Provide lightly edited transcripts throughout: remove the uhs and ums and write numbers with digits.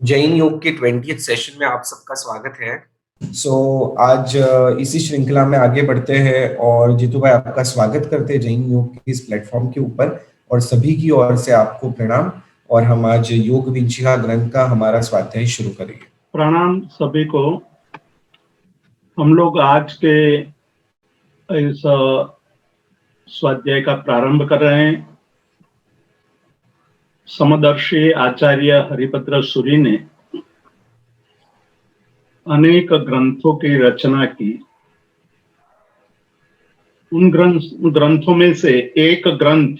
जैन योग के 20th session में आप सबका स्वागत है। आज इसी श्रृंखला में आगे बढ़ते हैं और जीतू भाई आपका स्वागत करते हैं जैन योग के इस प्लेटफॉर्म के ऊपर और सभी की ओर से आपको प्रणाम। और हम आज योग विंशिका ग्रंथ का हमारा स्वाध्याय शुरू करेंगे। प्रणाम सभी को। हम लोग आज के इस स्वाध्याय का प्रारंभ कर रहे हैं। समदर्शी आचार्य हरिभद्र सूरी ने अनेक ग्रंथों की रचना की। उन ग्रंथों में से एक ग्रंथ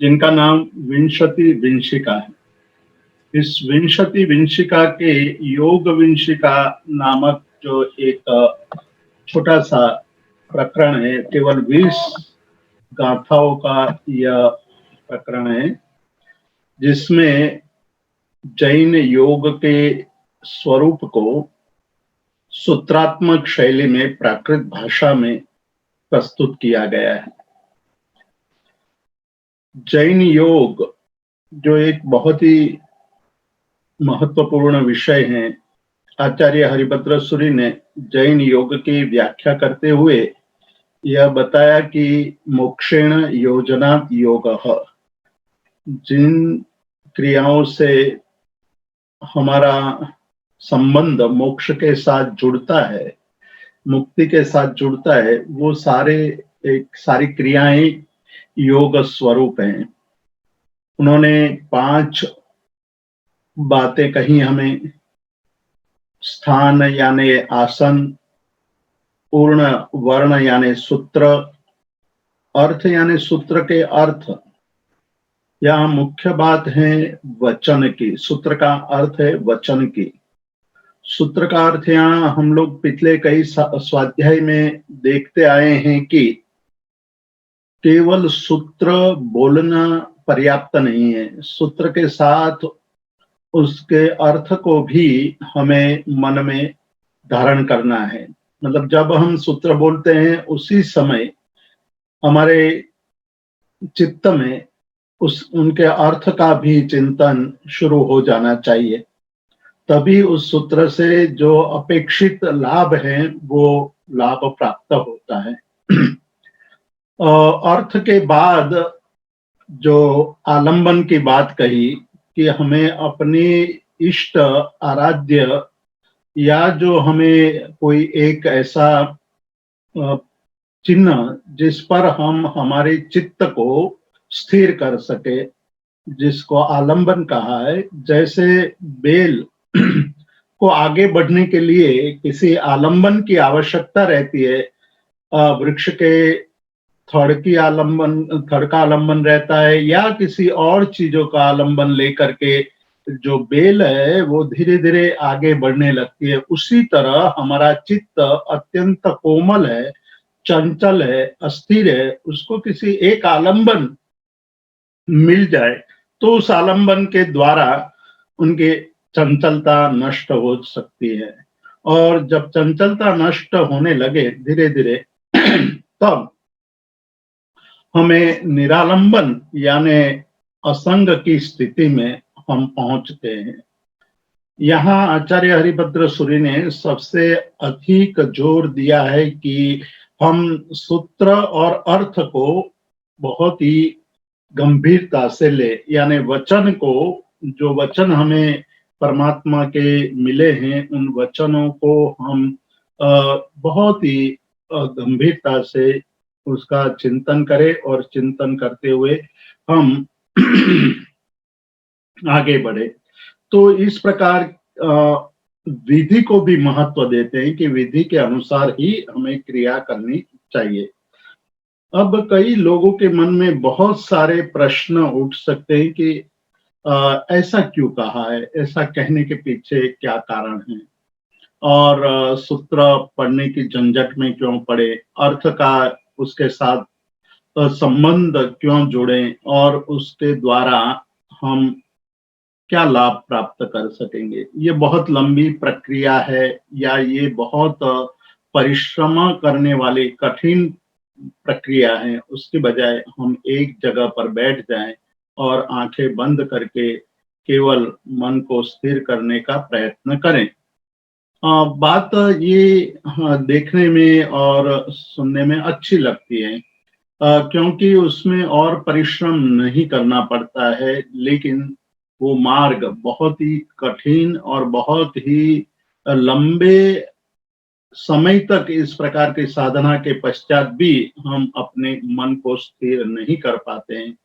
जिनका नाम विंशति विंशिका है। इस विंशति विंशिका के योग विंशिका नामक जो एक छोटा सा प्रकरण है, केवल 20 गाथाओं का यह प्रकरण है, जिसमें जैन योग के स्वरूप को सूत्रात्मक शैली में प्राकृत भाषा में प्रस्तुत किया गया है। जैन योग जो एक बहुत ही महत्वपूर्ण विषय है, आचार्य हरिभद्र सूरी ने जैन योग की व्याख्या करते हुए यह बताया कि मोक्षेण योजनात् योगः, जिन क्रियाओं से हमारा संबंध मोक्ष के साथ जुड़ता है, मुक्ति के साथ जुड़ता है, वो सारी क्रियाएं योग स्वरूप हैं। उन्होंने 5 बातें कही हमें। स्थान यानी आसन, पूर्ण वर्ण यानी सूत्र, अर्थ यानी सूत्र के अर्थ। यहाँ मुख्य बात है वचन की। सूत्र का अर्थ है वचन की। सूत्र का अर्थ यहाँ हम लोग पिछले कई स्वाध्याय में देखते आए हैं कि केवल सूत्र बोलना पर्याप्त नहीं है। सूत्र के साथ उसके अर्थ को भी हमें मन में धारण करना है। मतलब जब हम सूत्र बोलते हैं उसी समय हमारे चित्त में उनके अर्थ का भी चिंतन शुरू हो जाना चाहिए। तभी उस सूत्र से जो अपेक्षित लाभ है वो लाभ प्राप्त होता है। अर्थ के बाद जो आलंबन की बात कही कि हमें अपने इष्ट आराध्य या जो हमें कोई एक ऐसा चिन्ह जिस पर हम हमारे चित्त को स्थिर कर सके, जिसको आलंबन कहा है। जैसे बेल को आगे बढ़ने के लिए किसी आलंबन की आवश्यकता रहती है। वृक्ष के थड़ का आलंबन रहता है या किसी और चीजों का आलंबन लेकर के जो बेल है वो धीरे धीरे आगे बढ़ने लगती है। उसी तरह हमारा चित्त अत्यंत कोमल है, चंचल है, अस्थिर है। उसको किसी एक आलंबन मिल जाए तो उस आलंबन के द्वारा उनके चंचलता नष्ट हो सकती है। और जब चंचलता नष्ट होने लगे धीरे धीरे तब हमें निरालंबन यानी असंग की स्थिति में हम पहुंचते हैं। यहाँ आचार्य हरिभद्र सूरी ने सबसे अधिक जोर दिया है कि हम सूत्र और अर्थ को बहुत ही गंभीरता से ले, यानी वचन को, जो वचन हमें परमात्मा के मिले हैं, उन वचनों को हम बहुत ही गंभीरता से उसका चिंतन करें और चिंतन करते हुए हम आगे बढ़े। तो इस प्रकार विधि को भी महत्व देते हैं कि विधि के अनुसार ही हमें क्रिया करनी चाहिए। अब कई लोगों के मन में बहुत सारे प्रश्न उठ सकते हैं कि ऐसा क्यों कहा है, ऐसा कहने के पीछे क्या कारण है, और सूत्र पढ़ने की झंझट में क्यों पड़े, अर्थ का उसके साथ संबंध क्यों जोड़ें, और उसके द्वारा हम क्या लाभ प्राप्त कर सकेंगे। ये बहुत लंबी प्रक्रिया है या ये बहुत परिश्रम करने वाली कठिन प्रक्रिया है। उसके बजाय हम एक जगह पर बैठ जाएं और आंखें बंद करके केवल मन को स्थिर करने का प्रयत्न करें। बात ये देखने में और सुनने में अच्छी लगती है, क्योंकि उसमें और परिश्रम नहीं करना पड़ता है, लेकिन वो मार्ग बहुत ही कठिन और बहुत ही लंबे समय तक इस प्रकार की साधना के पश्चात भी हम अपने मन को स्थिर नहीं कर पाते हैं।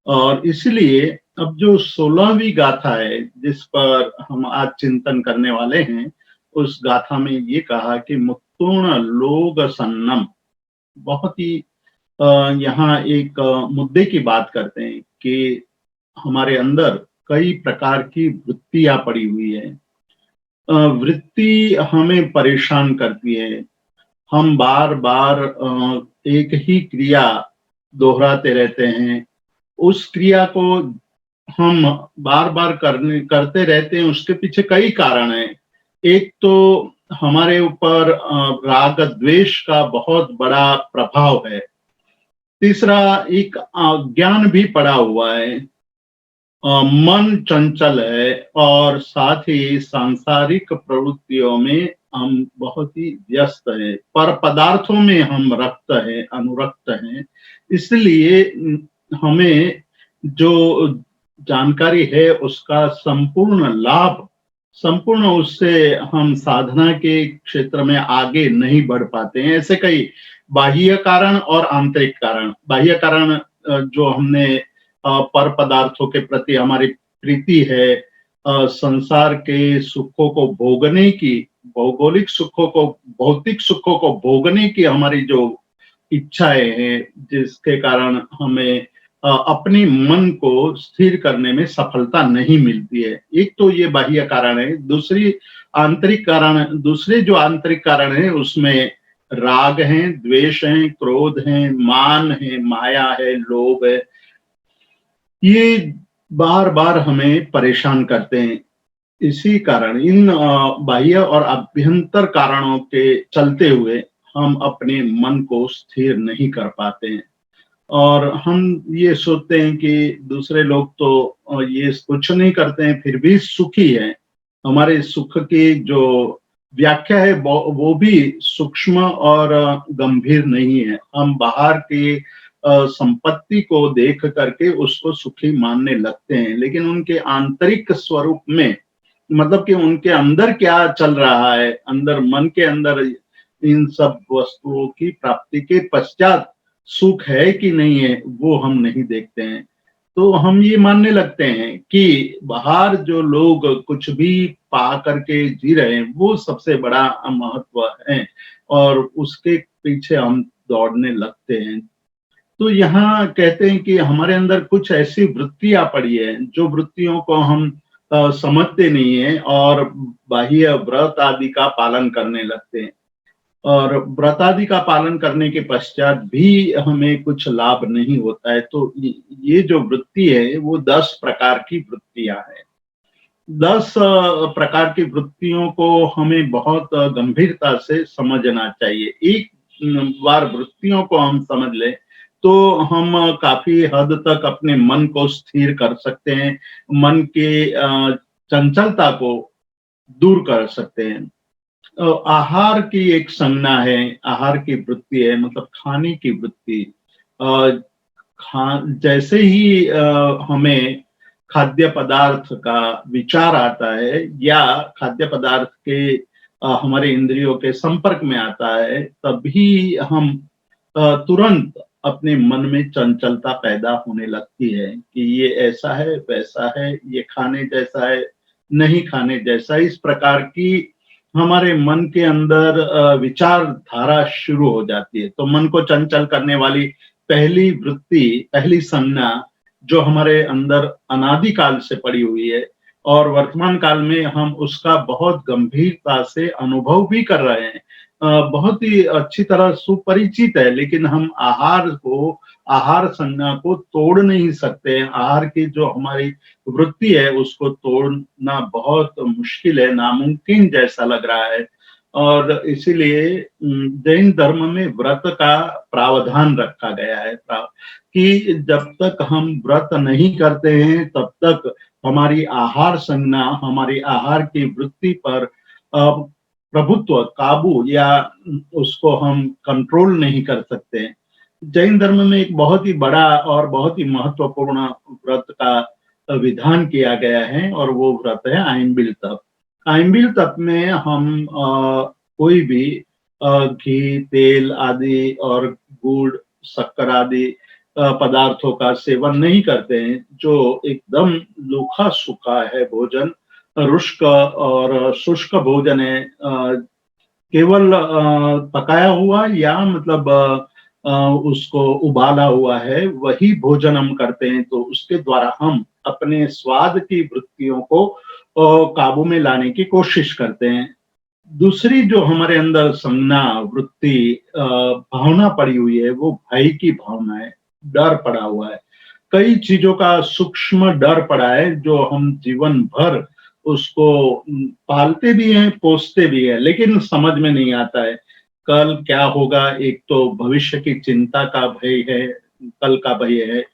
और इसलिए अब जो 16वीं गाथा है जिस पर हम आज चिंतन करने वाले हैं, उस गाथा में ये कहा कि मुत्तुण लोग सन्नम, बहुत ही अ, यहाँ एक मुद्दे की बात करते हैं कि हमारे अंदर कई प्रकार की वृत्तियां पड़ी हुई है। वृत्ति हमें परेशान करती है। हम बार बार एक ही क्रिया दोहराते रहते हैं। उस क्रिया को हम बार बार करते रहते हैं, उसके पीछे कई कारण हैं। एक तो हमारे ऊपर राग द्वेष का बहुत बड़ा प्रभाव है। तीसरा, एक अज्ञान भी पड़ा हुआ है। मन चंचल है और साथ ही सांसारिक प्रवृत्तियों में हम बहुत ही व्यस्त हैं, पर पदार्थों में हम रक्त हैं, अनुरक्त हैं। इसलिए हमें जो जानकारी है उसका संपूर्ण लाभ, संपूर्ण उससे हम साधना के क्षेत्र में आगे नहीं बढ़ पाते हैं। ऐसे कई बाह्य कारण और आंतरिक कारण। बाह्य कारण जो हमने पर पदार्थों के प्रति हमारी प्रीति है, संसार के सुखों को भोगने की, भौगोलिक सुखों को, भौतिक सुखों को भोगने की हमारी जो इच्छाएं हैं, जिसके कारण हमें अपने मन को स्थिर करने में सफलता नहीं मिलती है। एक तो ये बाह्य कारण है। दूसरी आंतरिक कारण, दूसरे जो आंतरिक कारण है उसमें राग है, द्वेष है, क्रोध है, मान है, माया है, लोभ है। ये बार बार हमें परेशान करते हैं। इसी कारण इन बाह्य और आभ्यंतर कारणों के चलते हुए हम अपने मन को स्थिर नहीं कर पाते हैं। और हम ये सोचते हैं कि दूसरे लोग तो ये कुछ नहीं करते हैं फिर भी सुखी हैं। हमारे सुख की जो व्याख्या है वो भी सूक्ष्म और गंभीर नहीं है। हम बाहर की संपत्ति को देख करके उसको सुखी मानने लगते हैं, लेकिन उनके आंतरिक स्वरूप में, मतलब कि उनके अंदर क्या चल रहा है, अंदर मन के अंदर इन सब वस्तुओं की प्राप्ति के पश्चात सुख है कि नहीं है, वो हम नहीं देखते हैं। तो हम ये मानने लगते हैं कि बाहर जो लोग कुछ भी पा करके जी रहे हैं वो सबसे बड़ा महत्व है, और उसके पीछे हम दौड़ने लगते हैं। तो यहाँ कहते हैं कि हमारे अंदर कुछ ऐसी वृत्तियां पड़ी है, जो वृत्तियों को हम समझते नहीं है और बाह्य व्रत आदि का पालन करने लगते हैं। और व्रत आदि का पालन करने के पश्चात भी हमें कुछ लाभ नहीं होता है। तो ये जो वृत्ति है वो 10 प्रकार की वृत्तियां हैं। 10 प्रकार की वृत्तियों को हमें बहुत गंभीरता से समझना चाहिए। एक बार वृत्तियों को हम समझ लें तो हम काफी हद तक अपने मन को स्थिर कर सकते हैं, मन के चंचलता को दूर कर सकते हैं। आहार की एक संज्ञा है, आहार की वृत्ति है, मतलब खाने की वृत्ति। अ, जैसे ही हमें खाद्य पदार्थ का विचार आता है या खाद्य पदार्थ के हमारे इंद्रियों के संपर्क में आता है, तभी हम तुरंत अपने मन में चंचलता पैदा होने लगती है कि ये ऐसा है, वैसा है, ये खाने जैसा है, नहीं खाने जैसा। इस प्रकार की हमारे मन के अंदर विचारधारा शुरू हो जाती है। तो मन को चंचल करने वाली पहली वृत्ति, पहली संज्ञा जो हमारे अंदर अनादिकाल से पड़ी हुई है और वर्तमान काल में हम उसका बहुत गंभीरता से अनुभव भी कर रहे हैं, बहुत ही अच्छी तरह सुपरिचित है, लेकिन हम आहार संज्ञा को तोड़ नहीं सकते। आहार की जो हमारी वृत्ति है उसको तोड़ना बहुत मुश्किल है, नामुमकिन जैसा लग रहा है। और इसीलिए जैन धर्म में व्रत का प्रावधान रखा गया है कि जब तक हम व्रत नहीं करते हैं तब तक हमारी आहार संज्ञा, हमारी आहार की वृत्ति पर प्रभुत्व, काबू या उसको हम कंट्रोल नहीं कर सकते। जैन धर्म में एक बहुत ही बड़ा और बहुत ही महत्वपूर्ण व्रत का विधान किया गया है और वो व्रत है आइम्बिल तप। आइम्बिल तप में हम कोई भी घी, तेल आदि और गुड़, शक्कर आदि पदार्थों का सेवन नहीं करते हैं। जो एकदम रूखा सूखा है भोजन, रुष्क और शुष्क भोजन है, केवल पकाया हुआ या मतलब उसको उबाला हुआ है, वही भोजन हम करते हैं। तो उसके द्वारा हम अपने स्वाद की वृत्तियों को काबू में लाने की कोशिश करते हैं। दूसरी जो हमारे अंदर संज्ञा, वृत्ति, भावना पड़ी हुई है, वो भय की भावना है, डर पड़ा हुआ है। कई चीजों का सूक्ष्म डर पड़ा है जो हम जीवन भर उसको पालते भी हैं, पोसते भी हैं, लेकिन समझ में नहीं आता है कल क्या होगा। एक तो भविष्य की चिंता का भय है, कल का भय है।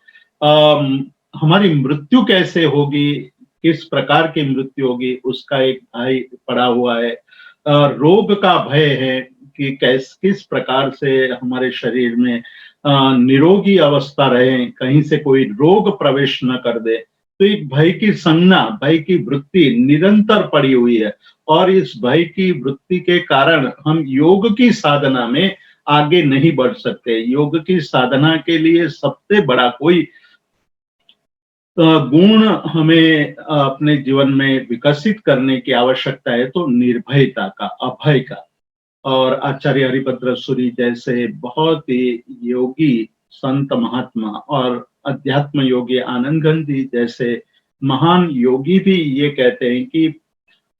हमारी मृत्यु कैसे होगी, किस प्रकार की मृत्यु होगी, उसका एक भय पड़ा हुआ है। रोग का भय है कि किस प्रकार से हमारे शरीर में निरोगी अवस्था रहे, कहीं से कोई रोग प्रवेश न कर दे। तो एक भय की संज्ञा, भय की वृत्ति निरंतर पड़ी हुई है और इस भय की वृत्ति के कारण हम योग की साधना में आगे नहीं बढ़ सकते। योग की साधना के लिए सबसे बड़ा कोई गुण हमें अपने जीवन में विकसित करने की आवश्यकता है, तो निर्भयता का, अभय का। और आचार्य हरिभद्र सूरी जैसे बहुत ही योगी संत महात्मा और अध्यात्म योगी आनंदगंज जी जैसे महान योगी भी ये कहते हैं कि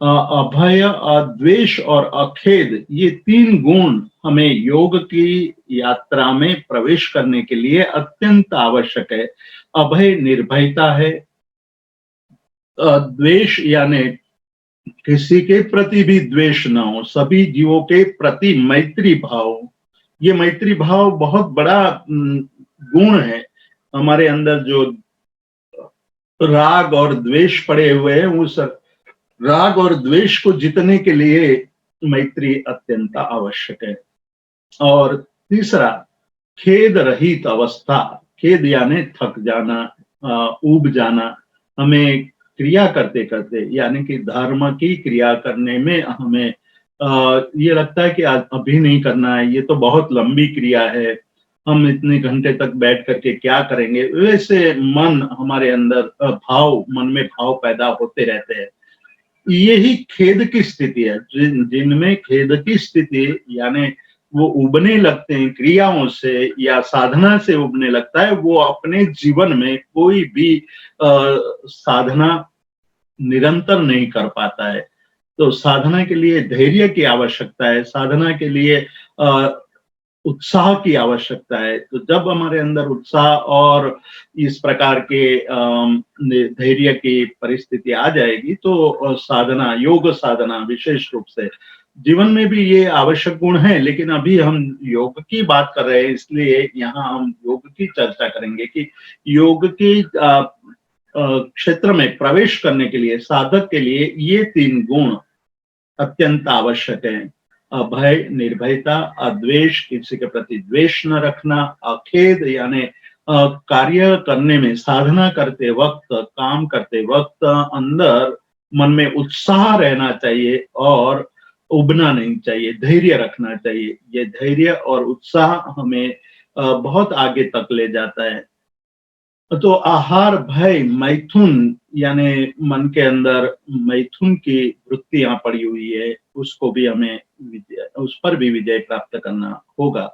अभय, अद्वेष और अखेद, ये तीन गुण हमें योग की यात्रा में प्रवेश करने के लिए अत्यंत आवश्यक है। अभय निर्भयता है, द्वेष यानी किसी के प्रति भी द्वेष ना हो, सभी जीवों के प्रति मैत्री भाव। ये मैत्री भाव बहुत बड़ा गुण है। हमारे अंदर जो राग और द्वेष पड़े हुए हैं, उस राग और द्वेष को जीतने के लिए मैत्री अत्यंत आवश्यक है। और तीसरा, खेद रहित अवस्था। खेद यानी थक जाना, ऊब जाना। हमें क्रिया करते करते, यानी कि धर्म की क्रिया करने में हमें ये लगता है कि आज अभी नहीं करना है, ये तो बहुत लंबी क्रिया है, हम इतने घंटे तक बैठ करके क्या करेंगे। वैसे मन हमारे अंदर भाव, मन में भाव पैदा होते रहते हैं। यही खेद की स्थिति है। जिनमें खेद की स्थिति यानी वो उबने लगते हैं क्रियाओं से या साधना से उबने लगता है, वो अपने जीवन में कोई भी साधना निरंतर नहीं कर पाता है। तो साधना के लिए धैर्य की आवश्यकता है, साधना के लिए उत्साह की आवश्यकता है। तो जब हमारे अंदर उत्साह और इस प्रकार के धैर्य की परिस्थिति आ जाएगी, तो साधना, योग साधना विशेष रूप से जीवन में भी ये आवश्यक गुण है। लेकिन अभी हम योग की बात कर रहे हैं, इसलिए यहाँ हम योग की चर्चा करेंगे कि योग के क्षेत्र में प्रवेश करने के लिए, साधक के लिए ये तीन गुण अत्यंत आवश्यक है। भय, निर्भयता, अद्वेष, किसी के प्रति द्वेष न रखना, अखेद यानी कार्य करने में, साधना करते वक्त, काम करते वक्त अंदर मन में उत्साह रहना चाहिए और उबना नहीं चाहिए, धैर्य रखना चाहिए। ये धैर्य और उत्साह हमें बहुत आगे तक ले जाता है। तो आहार, भय, मैथुन यानी मन के अंदर मैथुन की वृत्तियां पड़ी हुई है, उसको भी हमें उस पर भी विजय प्राप्त करना होगा।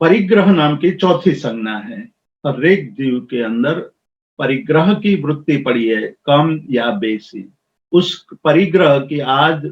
परिग्रह नाम की चौथी संज्ञा है। हर एक जीव के अंदर परिग्रह की वृत्ति पड़ी है, कम या बेसी। उस परिग्रह की आज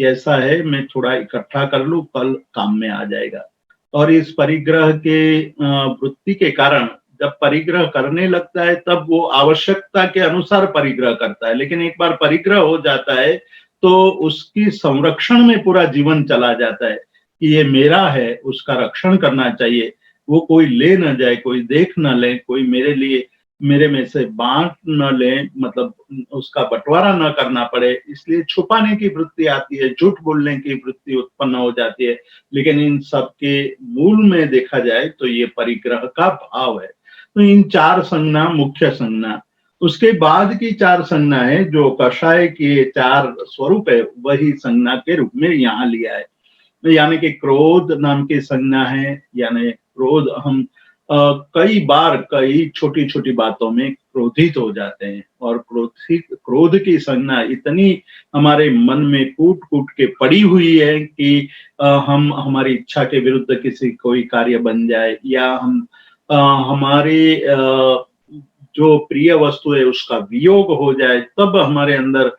ऐसा है, मैं थोड़ा इकट्ठा कर लूं, कल काम में आ जाएगा। और इस परिग्रह के वृत्ति के कारण जब परिग्रह करने लगता है, तब वो आवश्यकता के अनुसार परिग्रह करता है। लेकिन एक बार परिग्रह हो जाता है तो उसकी संरक्षण में पूरा जीवन चला जाता है कि ये मेरा है, उसका रक्षण करना चाहिए, वो कोई ले न जाए, कोई देख न ले, कोई मेरे लिए मेरे में से बांट न लें, मतलब उसका बंटवारा न करना पड़े, इसलिए छुपाने की वृत्ति आती है, झूठ बोलने की वृत्ति उत्पन्न हो जाती है। लेकिन इन सब के मूल में देखा जाए तो ये परिग्रह का भाव है। तो इन 4 संज्ञा मुख्य संज्ञा, उसके बाद की 4 संज्ञा है जो कषाय के 4 स्वरूप है, वही संज्ञा के रूप में यहाँ लिया है। यानी कि क्रोध नाम की संज्ञा है, यानी क्रोध हम कई बार कई छोटी छोटी बातों में क्रोधित हो जाते हैं, और क्रोध की संज्ञा इतनी हमारे मन में कूट कूट के पड़ी हुई है कि हम हमारी इच्छा के विरुद्ध किसी कोई कार्य बन जाए, या हम हमारे जो प्रिय वस्तु है उसका वियोग हो जाए, तब हमारे अंदर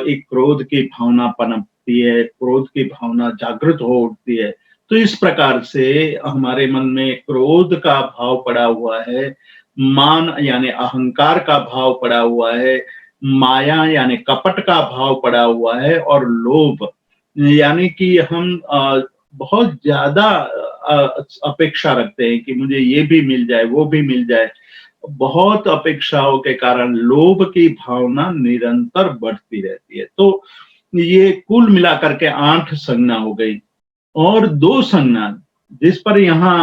एक क्रोध की भावना पनपती है, क्रोध की भावना जागृत हो उठती है। तो इस प्रकार से हमारे मन में क्रोध का भाव पड़ा हुआ है, मान यानी अहंकार का भाव पड़ा हुआ है, माया यानी कपट का भाव पड़ा हुआ है, और लोभ यानी कि हम बहुत ज्यादा अपेक्षा रखते हैं कि मुझे ये भी मिल जाए, वो भी मिल जाए। बहुत अपेक्षाओं के कारण लोभ की भावना निरंतर बढ़ती रहती है। तो ये कुल मिलाकर के 8 संज्ञा हो गई, और 2 संज्ञा जिस पर यहाँ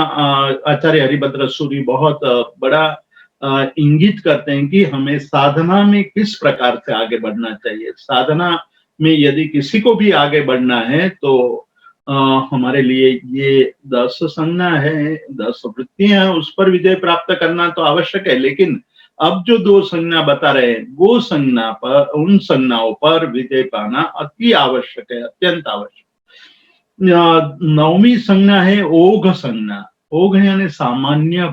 आचार्य हरिभद्र सूरी बहुत बड़ा इंगित करते हैं कि हमें साधना में किस प्रकार से आगे बढ़ना चाहिए। साधना में यदि किसी को भी आगे बढ़ना है तो अ, हमारे लिए ये 10 संज्ञा है, 10 वृत्तियां हैं, उस पर विजय प्राप्त करना तो आवश्यक है। लेकिन अब जो 2 संज्ञा बता रहे हैं, वो संज्ञा पर, उन संज्ञाओं पर विजय पाना अति आवश्यक है, अत्यंत आवश्यक। 9वीं संज्ञा है ओघ संज्ञा। ओघ यानी सामान्य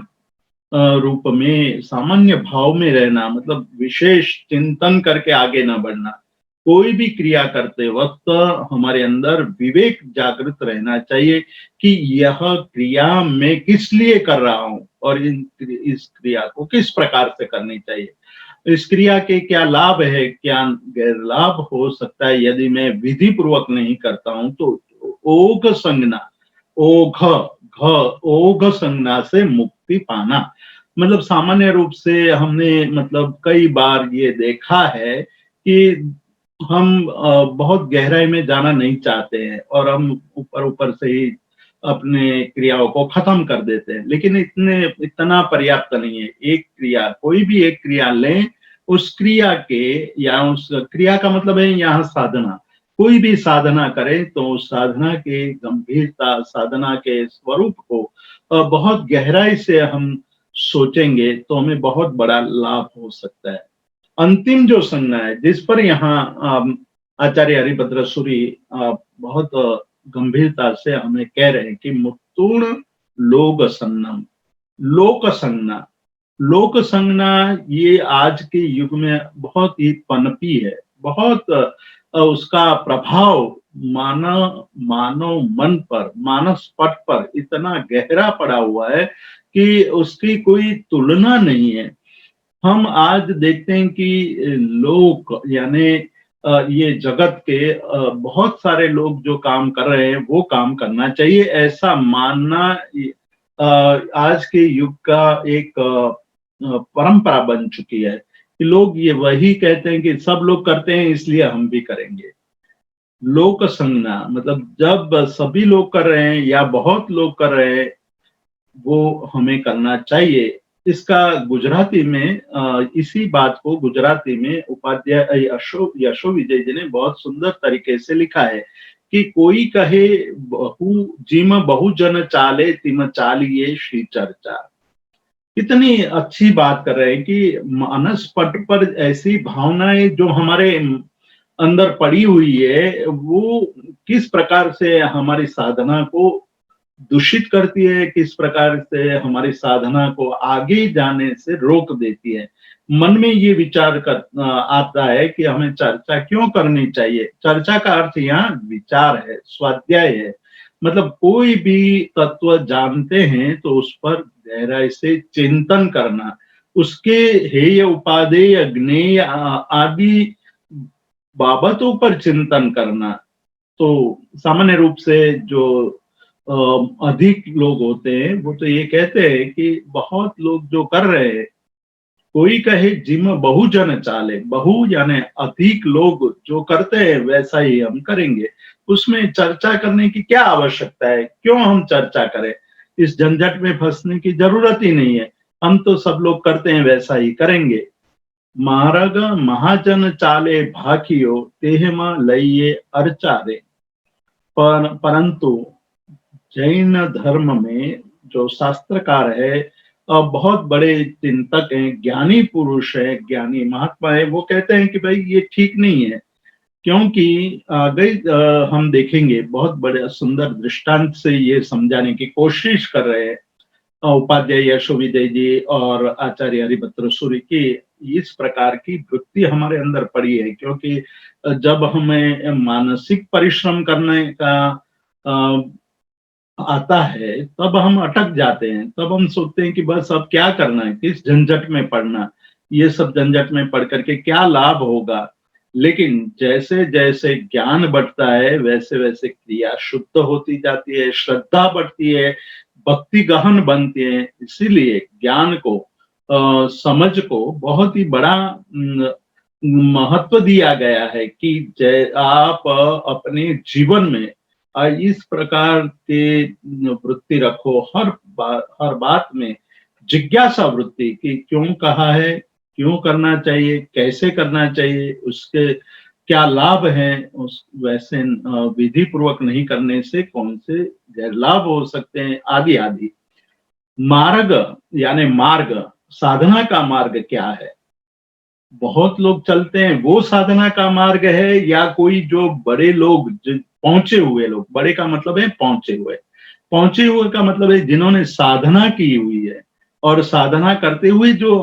रूप में, सामान्य भाव में रहना, मतलब विशेष चिंतन करके आगे न बढ़ना। कोई भी क्रिया करते वक्त हमारे अंदर विवेक जागृत रहना चाहिए कि यह क्रिया मैं किस लिए कर रहा हूं, और इस क्रिया को किस प्रकार से करनी चाहिए, इस क्रिया के क्या लाभ है, क्या गैर लाभ हो सकता है यदि मैं विधि पूर्वक नहीं करता हूं। तो ओघ संज्ञा, ओघ घ ओघ संज्ञा से मुक्ति पाना, मतलब सामान्य रूप से हमने मतलब कई बार ये देखा है कि हम बहुत गहराई में जाना नहीं चाहते हैं, और हम ऊपर ऊपर से ही अपने क्रियाओं को खत्म कर देते हैं। लेकिन इतना पर्याप्त नहीं है। एक क्रिया, कोई भी एक क्रिया लें, उस क्रिया के, या उस क्रिया का मतलब है यहाँ साधना, कोई भी साधना करें तो उस साधना के गंभीरता, साधना के स्वरूप को बहुत गहराई से हम सोचेंगे तो हमें बहुत बड़ा लाभ हो सकता है। अंतिम जो संज्ञा है जिस पर यहाँ आचार्य हरिभद्र सूरी बहुत गंभीरता से हमें कह रहे हैं कि मुत्तूर्ण लोक संज्ञा, लोक संज्ञा, लोक संज्ञा ये आज के युग में बहुत ही पनपी है, बहुत उसका प्रभाव मानव मन पर, मानस पट पर इतना गहरा पड़ा हुआ है कि उसकी कोई तुलना नहीं है। हम आज देखते हैं कि लोग यानी ये जगत के बहुत सारे लोग जो काम कर रहे हैं वो काम करना चाहिए, ऐसा मानना आज के युग का एक परंपरा बन चुकी है कि लोग ये वही कहते हैं कि सब लोग करते हैं इसलिए हम भी करेंगे। लोक संज्ञा मतलब जब सभी लोग कर रहे हैं या बहुत लोग कर रहे हैं, वो हमें करना चाहिए। इसका गुजराती में इसी बात को गुजराती में उपाध्याय यशो विजय जी ने बहुत सुंदर तरीके से लिखा है कि कोई कहे जिम बहुजन चाले तिम चालिए श्री चर्चा। कितनी अच्छी बात कर रहे हैं कि मानस पट पर ऐसी भावनाएं जो हमारे अंदर पड़ी हुई है वो किस प्रकार से हमारी साधना को दूषित करती है, किस प्रकार से हमारी साधना को आगे जाने से रोक देती है। मन में ये विचार आता है कि हमें चर्चा क्यों करनी चाहिए। चर्चा का अर्थ यहाँ विचार है, स्वाध्याय है, मतलब कोई भी तत्व जानते हैं तो उस पर गहराई से चिंतन करना, उसके हेय उपादेय ज्ञेय आदि बाबतों पर चिंतन करना। तो सामान्य रूप से जो अधिक लोग होते हैं वो तो ये कहते हैं कि बहुत लोग जो कर रहे हैं, कोई कहे जिम बहुजन चाले, बहु यानी अधिक लोग जो करते हैं वैसा ही हम करेंगे, उसमें चर्चा करने की क्या आवश्यकता है, क्यों हम चर्चा करें, इस झंझट में फंसने की जरूरत ही नहीं है, हम तो सब लोग करते हैं वैसा ही करेंगे। मारग महाजन चाले भाकियो, तेहमा लइये अरचारे। परंतु जैन धर्म में जो शास्त्रकार है, बहुत बड़े चिंतक हैं, ज्ञानी पुरुष है, ज्ञानी महात्मा है, वो कहते हैं कि भाई ये ठीक नहीं है, क्योंकि आगे हम देखेंगे बहुत बड़े सुंदर दृष्टांत से ये समझाने की कोशिश कर रहे हैं उपाध्याय यशोविजय जी और आचार्य हरिभद्र सूरि की। इस प्रकार की वृत्ति हमारे अंदर पड़ी है, क्योंकि जब हमें मानसिक परिश्रम करने का आता है तब हम अटक जाते हैं, तब हम सोचते हैं कि बस अब क्या करना है, किस झंझट में पड़ना, ये सब झंझट में पढ़ करके क्या लाभ होगा। लेकिन जैसे जैसे ज्ञान बढ़ता है वैसे वैसे क्रिया शुद्ध होती जाती है, श्रद्धा बढ़ती है, भक्ति गहन बनती है। इसीलिए ज्ञान को समझ को बहुत ही बड़ा महत्व दिया गया है कि आप अपने जीवन में इस प्रकार के वृत्ति रखो, हर बात में जिज्ञासा वृत्ति कि क्यों कहा है, क्यों करना चाहिए, कैसे करना चाहिए, उसके क्या लाभ हैं, उस वैसे विधि पूर्वक नहीं करने से कौन से गैर लाभ हो सकते हैं, आदि आदि। मार्ग यानी मार्ग, साधना का मार्ग क्या है, बहुत लोग चलते हैं, वो साधना का मार्ग है या कोई जो बड़े लोग, जो पहुंचे हुए लोग, बड़े का मतलब है पहुंचे हुए, पहुंचे हुए का मतलब है जिन्होंने साधना की हुई है और साधना करते हुए जो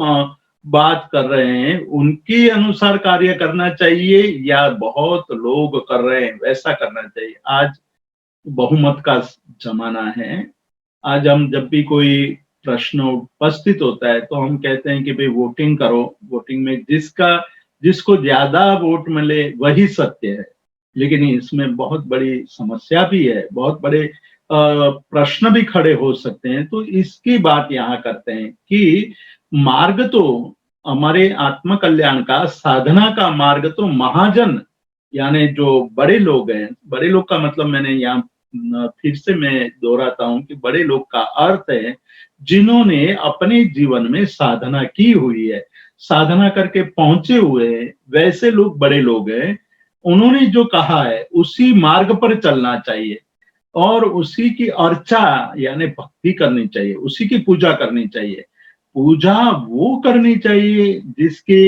बात कर रहे हैं उनके अनुसार कार्य करना चाहिए, या बहुत लोग कर रहे हैं वैसा करना चाहिए। आज बहुमत का जमाना है। आज हम जब भी कोई प्रश्न उपस्थित होता है तो हम कहते हैं कि भाई वोटिंग करो, वोटिंग में जिसको ज्यादा वोट मिले वही सत्य है। लेकिन इसमें बहुत बड़ी समस्या भी है, बहुत बड़े प्रश्न भी खड़े हो सकते हैं। तो इसकी बात यहाँ करते हैं कि मार्ग तो हमारे आत्म कल्याण का, साधना का मार्ग तो महाजन यानी जो बड़े लोग हैं, बड़े लोग का मतलब मैंने यहाँ फिर से मैं दोहराता हूं कि बड़े लोग का अर्थ है जिन्होंने अपने जीवन में साधना की हुई है, साधना करके पहुंचे हुए हैं, वैसे लोग बड़े लोग हैं। उन्होंने जो कहा है उसी मार्ग पर चलना चाहिए और उसी की अर्चा यानी भक्ति करनी चाहिए, उसी की पूजा करनी चाहिए। पूजा वो करनी चाहिए जिसके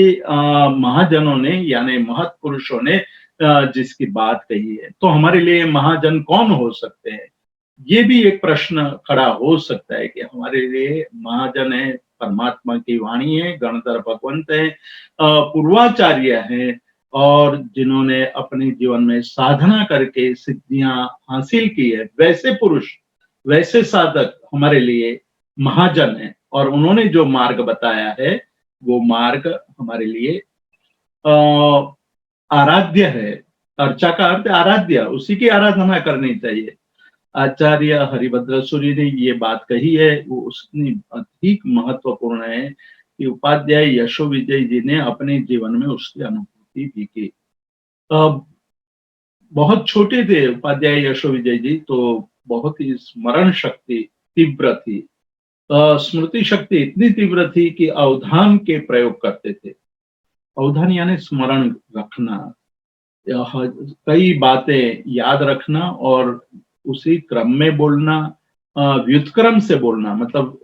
महाजनों ने यानी महत् पुरुषों ने जिसकी बात कही है। तो हमारे लिए महाजन कौन हो सकते हैं, ये भी एक प्रश्न खड़ा हो सकता है कि हमारे लिए महाजन है, परमात्मा की वाणी है, गणधर भगवंत है, पूर्वाचार्य है, और जिन्होंने अपने जीवन में साधना करके सिद्धियां हासिल की है, वैसे पुरुष, वैसे साधक हमारे लिए महाजन है। और उन्होंने जो मार्ग बताया है वो मार्ग हमारे लिए आराध्य है। अर्चा का अर्थ आराध्य, उसी की आराधना करनी चाहिए। आचार्य हरिभद्र सूरि ने ये बात कही है वो उसकी अधिक महत्वपूर्ण है कि उपाध्याय यशोविजय जी ने अपने जीवन में उसकी अनुभूति भी की। बहुत छोटे थे उपाध्याय यशोविजय जी, तो बहुत ही स्मरण शक्ति तीव्र थी, स्मृति शक्ति इतनी तीव्र थी कि अवधान के प्रयोग करते थे। अवधान यानी स्मरण रखना, कई बातें याद रखना और उसी क्रम में बोलना, व्युत्क्रम से बोलना, मतलब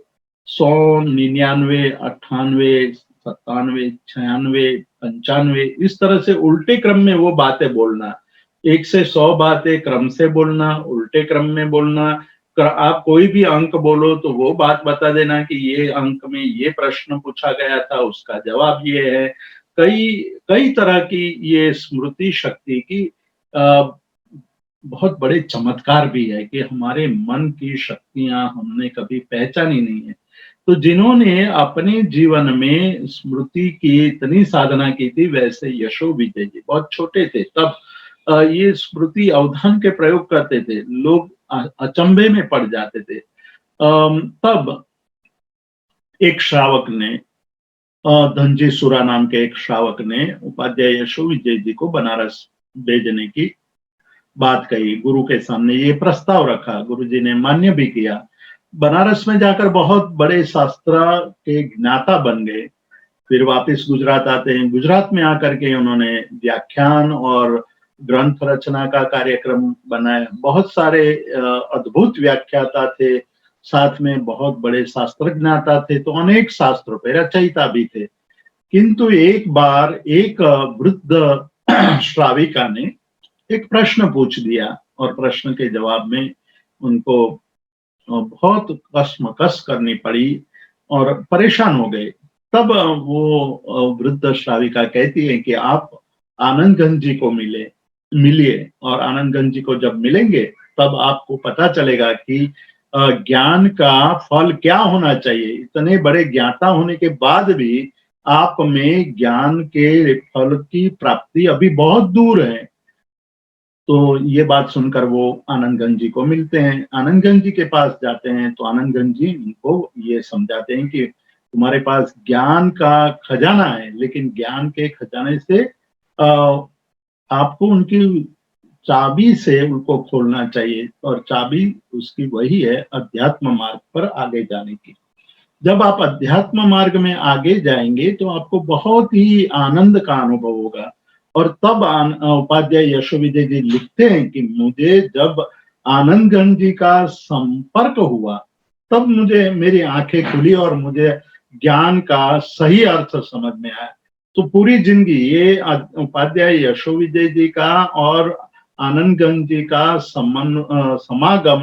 100, 99, 98, 97, 96, 95 इस तरह से उल्टे क्रम में वो बातें बोलना। 1 से 100 बातें क्रम से बोलना, उल्टे क्रम में बोलना। आप कोई भी अंक बोलो तो वो बात बता देना कि ये अंक में ये प्रश्न पूछा गया था, उसका जवाब ये है। कई कई तरह की ये स्मृति शक्ति की बहुत बड़े चमत्कार भी है कि हमारे मन की शक्तियां हमने कभी पहचानी नहीं है। तो जिन्होंने अपने जीवन में स्मृति की इतनी साधना की थी, वैसे यशोविजय जी बहुत छोटे थे तब ये स्मृति अवधान के प्रयोग करते थे, लोग अचंभे में पड़ जाते थे। तब एक श्रावक ने धनजी सुरा नाम के एक श्रावक ने उपाध्याय यशो विजय जी को बनारस भेजने की बात कही, गुरु के सामने ये प्रस्ताव रखा, गुरु जी ने मान्य भी किया। बनारस में जाकर बहुत बड़े शास्त्र के ज्ञाता बन गए। फिर वापस गुजरात आते हैं, गुजरात में आकर के उन्होंने व्याख्यान और ग्रंथ रचना का कार्यक्रम बनाया। बहुत सारे अद्भुत व्याख्याता थे, साथ में बहुत बड़े शास्त्र ज्ञाता थे, तो अनेक शास्त्रों पे रचयिता भी थे। किंतु एक बार एक वृद्ध श्राविका ने एक प्रश्न पूछ दिया और प्रश्न के जवाब में उनको बहुत कशमकश करनी पड़ी और परेशान हो गए। तब वो वृद्ध श्राविका कहती है कि आप आनंदगंज जी को मिलिए, और आनंदगंज जी को जब मिलेंगे तब आपको पता चलेगा कि ज्ञान का फल क्या होना चाहिए। इतने बड़े ज्ञाता होने के बाद भी आप में ज्ञान के फल की प्राप्ति अभी बहुत दूर है। तो ये बात सुनकर वो आनंदगंज जी को मिलते हैं, आनंदगंज जी के पास जाते हैं, तो आनंदगंज जी उनको ये समझाते हैं कि तुम्हारे पास ज्ञान का खजाना है, लेकिन ज्ञान के खजाने से आपको उनकी चाबी से उनको खोलना चाहिए, और चाबी उसकी वही है अध्यात्म मार्ग पर आगे जाने की। जब आप अध्यात्म मार्ग में आगे जाएंगे तो आपको बहुत ही आनंद का अनुभव होगा। और तब उपाध्याय यशो विजय जी लिखते हैं कि मुझे जब आनंदगंज जी का संपर्क हुआ तब मुझे मेरी आंखें खुली और मुझे ज्ञान का सही अर्थ समझ में आया। तो पूरी जिंदगी ये उपाध्याय यशो विजय जी का और आनंदगंज जी का समागम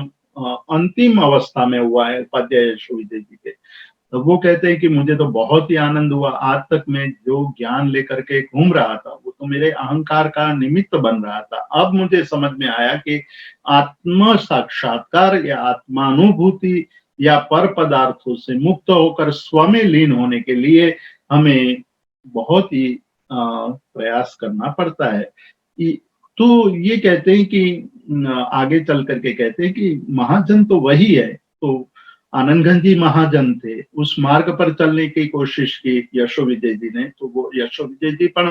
अंतिम अवस्था में हुआ है उपाध्याय यशो विजय जी के। तो वो कहते हैं कि मुझे तो बहुत ही आनंद हुआ। आज तक मैं जो ज्ञान लेकर के घूम रहा था वो तो मेरे अहंकार का निमित्त बन रहा था। अब मुझे समझ में आया कि आत्म साक्षात्कार या आत्मानुभूति या पर पदार्थों से मुक्त होकर स्व में लीन होने के लिए हमें बहुत ही प्रयास करना पड़ता है। तो ये कहते हैं कि आगे चल करके कहते हैं कि महाजन तो वही है। तो आनंदगंज जी महाजन थे, उस मार्ग पर चलने की कोशिश की यशो विजय जी ने, तो वो यशो विजय जी पर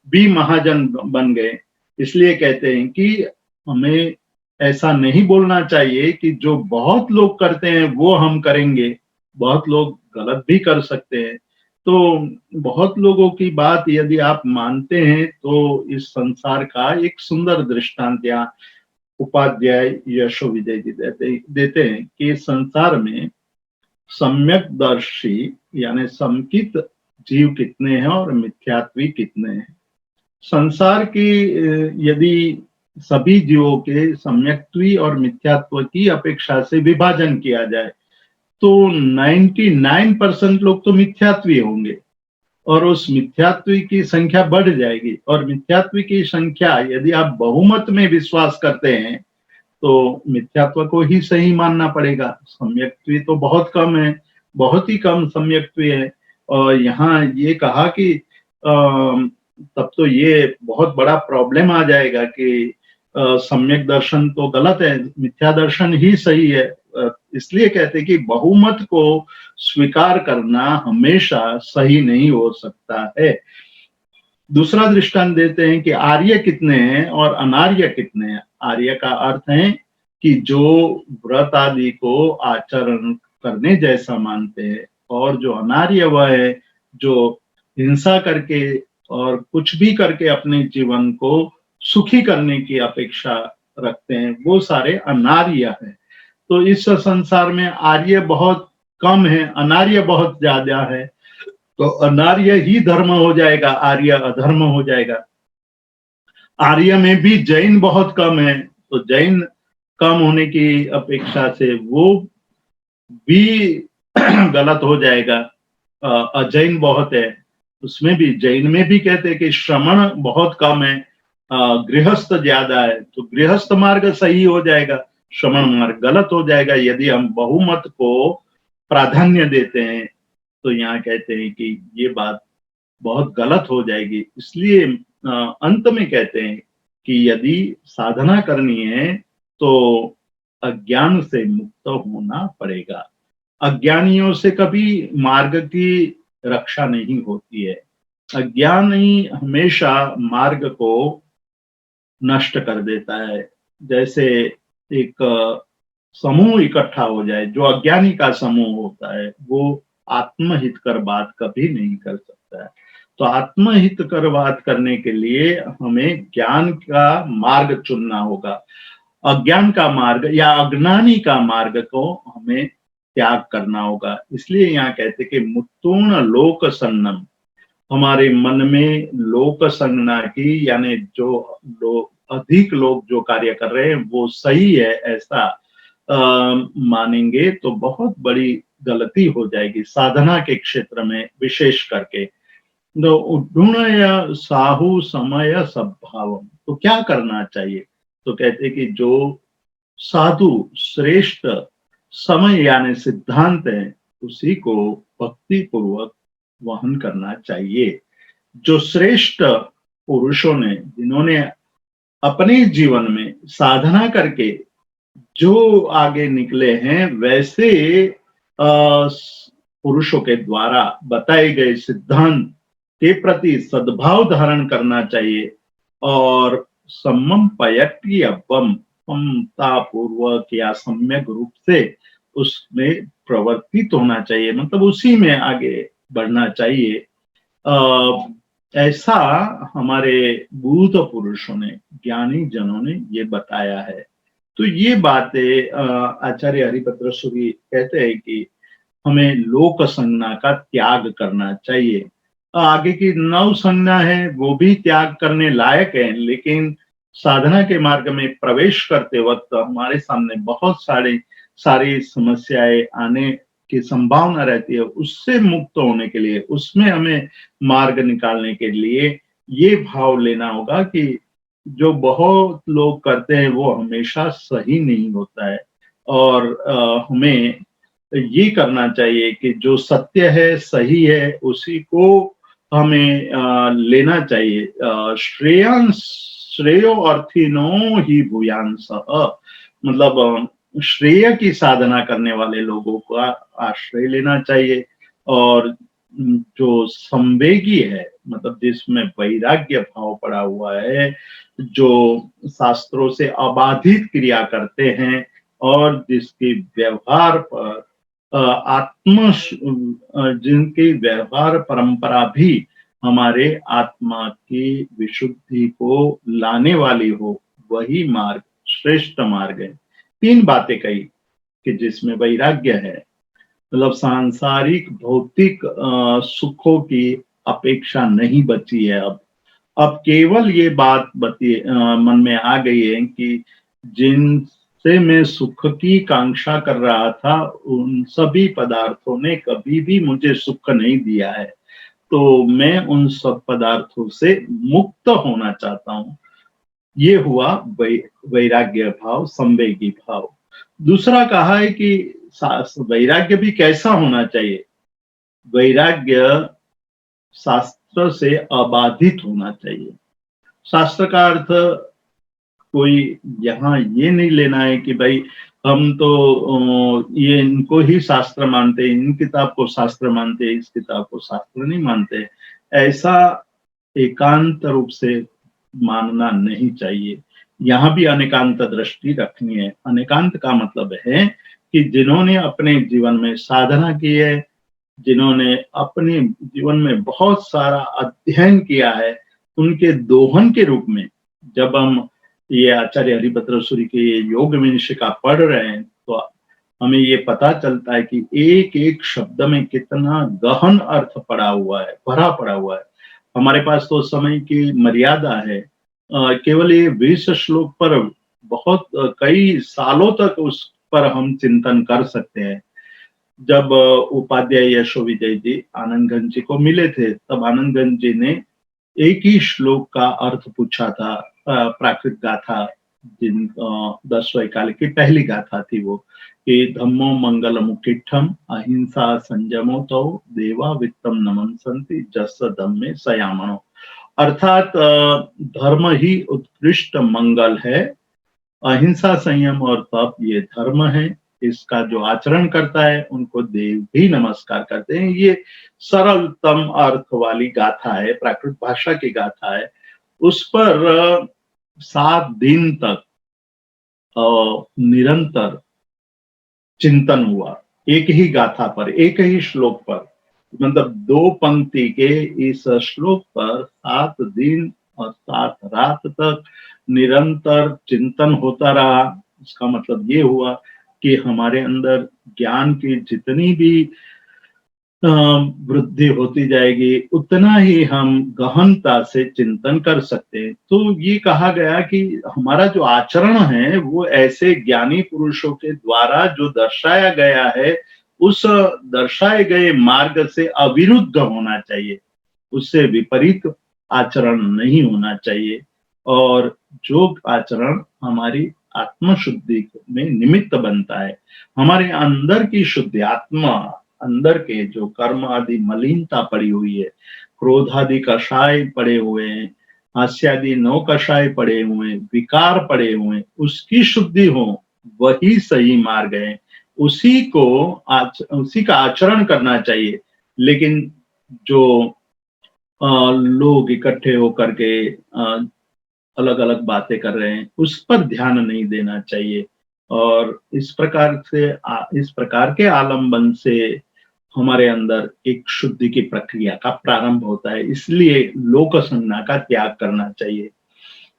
भी महाजन बन गए। इसलिए कहते हैं कि हमें ऐसा नहीं बोलना चाहिए कि जो बहुत लोग करते हैं वो हम करेंगे, बहुत लोग गलत भी कर सकते हैं। तो बहुत लोगों की बात यदि आप मानते हैं तो इस संसार का एक सुंदर दृष्टांत यहाँ उपाध्याय यशो विजय जी देते हैं कि संसार में सम्यकदर्शी यानी समकित जीव कितने हैं और मिथ्यात्वी कितने हैं। संसार की यदि सभी जीवों के सम्यक्त्वी और मिथ्यात्व की अपेक्षा से विभाजन किया जाए तो 99% लोग तो मिथ्यात्वी होंगे, और उस मिथ्यात्वी की संख्या बढ़ जाएगी। और मिथ्यात्वी की संख्या यदि आप बहुमत में विश्वास करते हैं तो मिथ्यात्व को ही सही मानना पड़ेगा। सम्यक्त्वी तो बहुत कम है, बहुत ही कम सम्यक्त्वी है। और यहाँ ये कहा कि तब तो ये बहुत बड़ा प्रॉब्लम आ जाएगा कि सम्यक दर्शन तो गलत है, मिथ्या दर्शन ही सही है। इसलिए कहते हैं कि बहुमत को स्वीकार करना हमेशा सही नहीं हो सकता है। दूसरा दृष्टांत देते हैं कि आर्य कितने हैं और अनार्य कितने हैं। आर्य का अर्थ है कि जो व्रत आदि को आचरण करने जैसा मानते हैं, और जो अनार्य वह है जो हिंसा करके और कुछ भी करके अपने जीवन को सुखी करने की अपेक्षा रखते हैं, वो सारे अनार्य हैं। तो इस संसार में आर्य बहुत कम है, अनार्य बहुत ज्यादा है। तो अनार्य ही धर्म हो जाएगा, आर्य अधर्म हो जाएगा। आर्य में भी जैन बहुत कम है, तो जैन कम होने की अपेक्षा से वो भी गलत हो जाएगा। अजैन बहुत है, उसमें भी जैन में भी कहते हैं कि श्रमण बहुत कम है, गृहस्थ ज्यादा है, तो गृहस्थ मार्ग सही हो जाएगा, श्रमण मार्ग गलत हो जाएगा यदि हम बहुमत को प्राधान्य देते हैं। तो यहाँ कहते हैं कि ये बात बहुत गलत हो जाएगी। इसलिए अंत में कहते हैं कि यदि साधना करनी है तो अज्ञान से मुक्त होना पड़ेगा। अज्ञानियों से कभी मार्ग की रक्षा नहीं होती है। अज्ञान ही हमेशा मार्ग को नष्ट कर देता है। जैसे एक समूह इकट्ठा हो जाए, जो अज्ञानी का समूह होता है वो आत्महित कर बात कभी नहीं कर सकता है। तो आत्महित कर बात करने के लिए हमें ज्ञान का मार्ग चुनना होगा। अज्ञान का मार्ग या अज्ञानी का मार्ग को हमें त्याग करना होगा। इसलिए यहाँ कहते कि मुत्तूर्ण लोक सन्नम, हमारे मन में लोक संज्ञा की, यानी जो लोग अधिक लोग जो कार्य कर रहे हैं वो सही है ऐसा मानेंगे तो बहुत बड़ी गलती हो जाएगी साधना के क्षेत्र में विशेष करके। तो उद्धुण या साहु समय सद्भावम, तो क्या करना चाहिए? तो कहते कि जो साधु श्रेष्ठ समय यानी सिद्धांत है उसी को भक्ति पूर्वक वहन करना चाहिए। जो श्रेष्ठ पुरुषों ने, जिन्होंने अपने जीवन में साधना करके जो आगे निकले हैं, वैसे पुरुषों के द्वारा बताए गए सिद्धांत के प्रति सद्भाव धारण करना चाहिए और सम्मम पयट्टी अव्वम समता पूर्वक या सम्यक रूप से उसमें प्रवर्तित होना चाहिए, मतलब उसी में आगे बढ़ना चाहिए। ऐसा हमारे बुद्ध पुरुषों ने, ज्ञानी जनों ने ये बताया है। तो ये बातें आचार्य हरिभद्र सूरी कहते हैं कि हमें लोक संज्ञा का त्याग करना चाहिए। आगे की 9 संज्ञा है वो भी त्याग करने लायक है, लेकिन साधना के मार्ग में प्रवेश करते वक्त हमारे सामने बहुत सारी समस्याएं आने की संभावना रहती है। उससे मुक्त होने के लिए, उसमें हमें मार्ग निकालने के लिए ये भाव लेना होगा कि जो बहुत लोग करते हैं वो हमेशा सही नहीं होता है और हमें ये करना चाहिए कि जो सत्य है, सही है, उसी को हमें लेना चाहिए। श्रेयो अर्थीनो ही भूयांस, मतलब श्रेय की साधना करने वाले लोगों का आश्रय लेना चाहिए। और जो संवेगी है, मतलब जिसमें वैराग्य भाव पड़ा हुआ है, जो शास्त्रों से अबाधित क्रिया करते हैं और जिसके व्यवहार पर जिनकी व्यवहार परंपरा भी हमारे आत्मा की विशुद्धि को लाने वाली हो, वही मार्ग श्रेष्ठ मार्ग है। 3 बातें कही कि जिसमें वैराग्य है, मतलब सांसारिक भौतिक सुखों की अपेक्षा नहीं बची है। अब केवल ये बात मन में आ गई है कि जिनसे मैं सुख की कांक्षा कर रहा था, उन सभी पदार्थों ने कभी भी मुझे सुख नहीं दिया है, तो मैं उन सब पदार्थों से मुक्त होना चाहता हूँ। ये हुआ वैराग्य भाव, संवेगी भाव। दूसरा कहा है कि वैराग्य भी कैसा होना चाहिए? वैराग्य शास्त्र से अबाधित होना चाहिए। शास्त्र का अर्थ कोई यहाँ ये नहीं लेना है कि भाई हम तो ये इनको ही शास्त्र मानते, इन किताब को शास्त्र मानते, इस किताब को शास्त्र नहीं मानते, ऐसा एकांत रूप से मानना नहीं चाहिए। यहाँ भी अनेकांत दृष्टि रखनी है। अनेकांत का मतलब है कि जिन्होंने अपने जीवन में साधना की है, जिन्होंने अपने जीवन में बहुत सारा अध्ययन किया है, उनके दोहन के रूप में जब हम ये आचार्य हरिभद्र सूरी के योग विनिशिका पढ़ रहे हैं तो हमें ये पता चलता है कि एक एक शब्द में कितना गहन अर्थ पड़ा हुआ है, भरा पड़ा हुआ है। हमारे पास तो समय की मर्यादा है, केवल ये 20 श्लोक पर बहुत कई सालों तक उस पर हम चिंतन कर सकते हैं। जब उपाध्याय यशोविजय जी आनंदगंज जी को मिले थे, तब आनंदगंज जी ने एक ही श्लोक का अर्थ पूछा था। प्राकृत गाथा, जिन 10 काल की पहली गाथा थी वो, कि धम्मो मंगल मुकिठम अहिंसा संयमो तो देवा वित्तम नमंसन्ति जस धम्मे सयामणो। अर्थात धर्म ही उत्कृष्ट मंगल है, अहिंसा संयम और तप ये धर्म है, इसका जो आचरण करता है उनको देव भी नमस्कार करते हैं। ये सरलतम अर्थ वाली गाथा है, प्राकृत भाषा की गाथा है। उस पर 7 दिन तक निरंतर चिंतन हुआ, एक ही गाथा पर, एक ही श्लोक पर, मतलब 2 पंक्ति के इस श्लोक पर 7 दिन और 7 रात तक निरंतर चिंतन होता रहा। इसका मतलब ये हुआ कि हमारे अंदर ज्ञान की जितनी भी वृद्धि होती जाएगी, उतना ही हम गहनता से चिंतन कर सकते हैं। तो ये कहा गया कि हमारा जो आचरण है वो ऐसे ज्ञानी पुरुषों के द्वारा जो दर्शाया गया है, उस दर्शाए गए मार्ग से अविरुद्ध होना चाहिए, उससे विपरीत आचरण नहीं होना चाहिए। और जो आचरण हमारी आत्मशुद्धि में निमित्त बनता है, हमारे अंदर की शुद्धि, आत्मा अंदर के जो कर्म आदि मलिनता पड़ी हुई है, क्रोध आदि कषाय पड़े हुए हैं, हास्यादि 9 कषाय पड़े हुए, विकार पड़े हुए, उसकी शुद्धि हो, वही सही मार्ग है। उसी उसी का आचरण करना चाहिए। लेकिन जो लोग इकट्ठे होकर के अलग अलग बातें कर रहे हैं, उस पर ध्यान नहीं देना चाहिए। और इस प्रकार के आलंबन से हमारे अंदर एक शुद्धि की प्रक्रिया का प्रारंभ होता है। इसलिए लोक संज्ञा का त्याग करना चाहिए।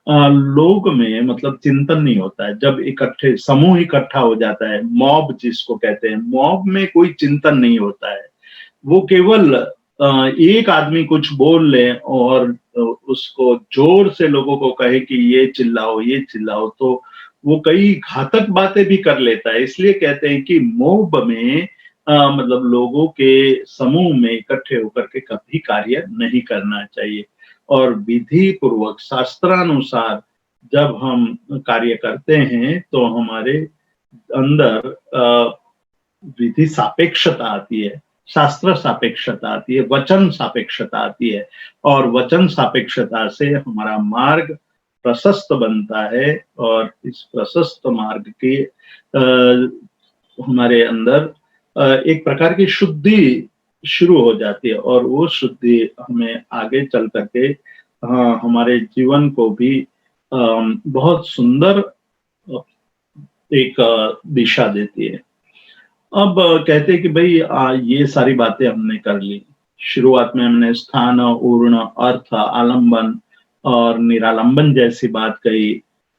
लोक में मतलब चिंतन नहीं होता है। जब समूह इकट्ठा हो जाता है, मॉब जिसको कहते हैं, मॉब में कोई चिंतन नहीं होता है। वो केवल एक आदमी कुछ बोल ले और उसको जोर से लोगों को कहे कि ये चिल्लाओ, तो वो कई घातक बातें भी कर लेता है। इसलिए कहते हैं कि मॉब में मतलब लोगों के समूह में इकट्ठे होकर के कभी कार्य नहीं करना चाहिए। और विधि पूर्वक शास्त्रानुसार जब हम कार्य करते हैं तो हमारे अंदर विधि सापेक्षता आती है, शास्त्र सापेक्षता आती है, वचन सापेक्षता आती है। और वचन सापेक्षता से हमारा मार्ग प्रशस्त बनता है। और इस प्रशस्त मार्ग के हमारे अंदर एक प्रकार की शुद्धि शुरू हो जाती है। और वो शुद्धि हमें आगे चल करके हमारे जीवन को भी बहुत सुंदर एक दिशा देती है। अब कहते हैं कि भाई ये सारी बातें हमने कर ली। शुरुआत में हमने स्थान, ऊर्ण, अर्थ, आलंबन और निरालंबन जैसी बात कही,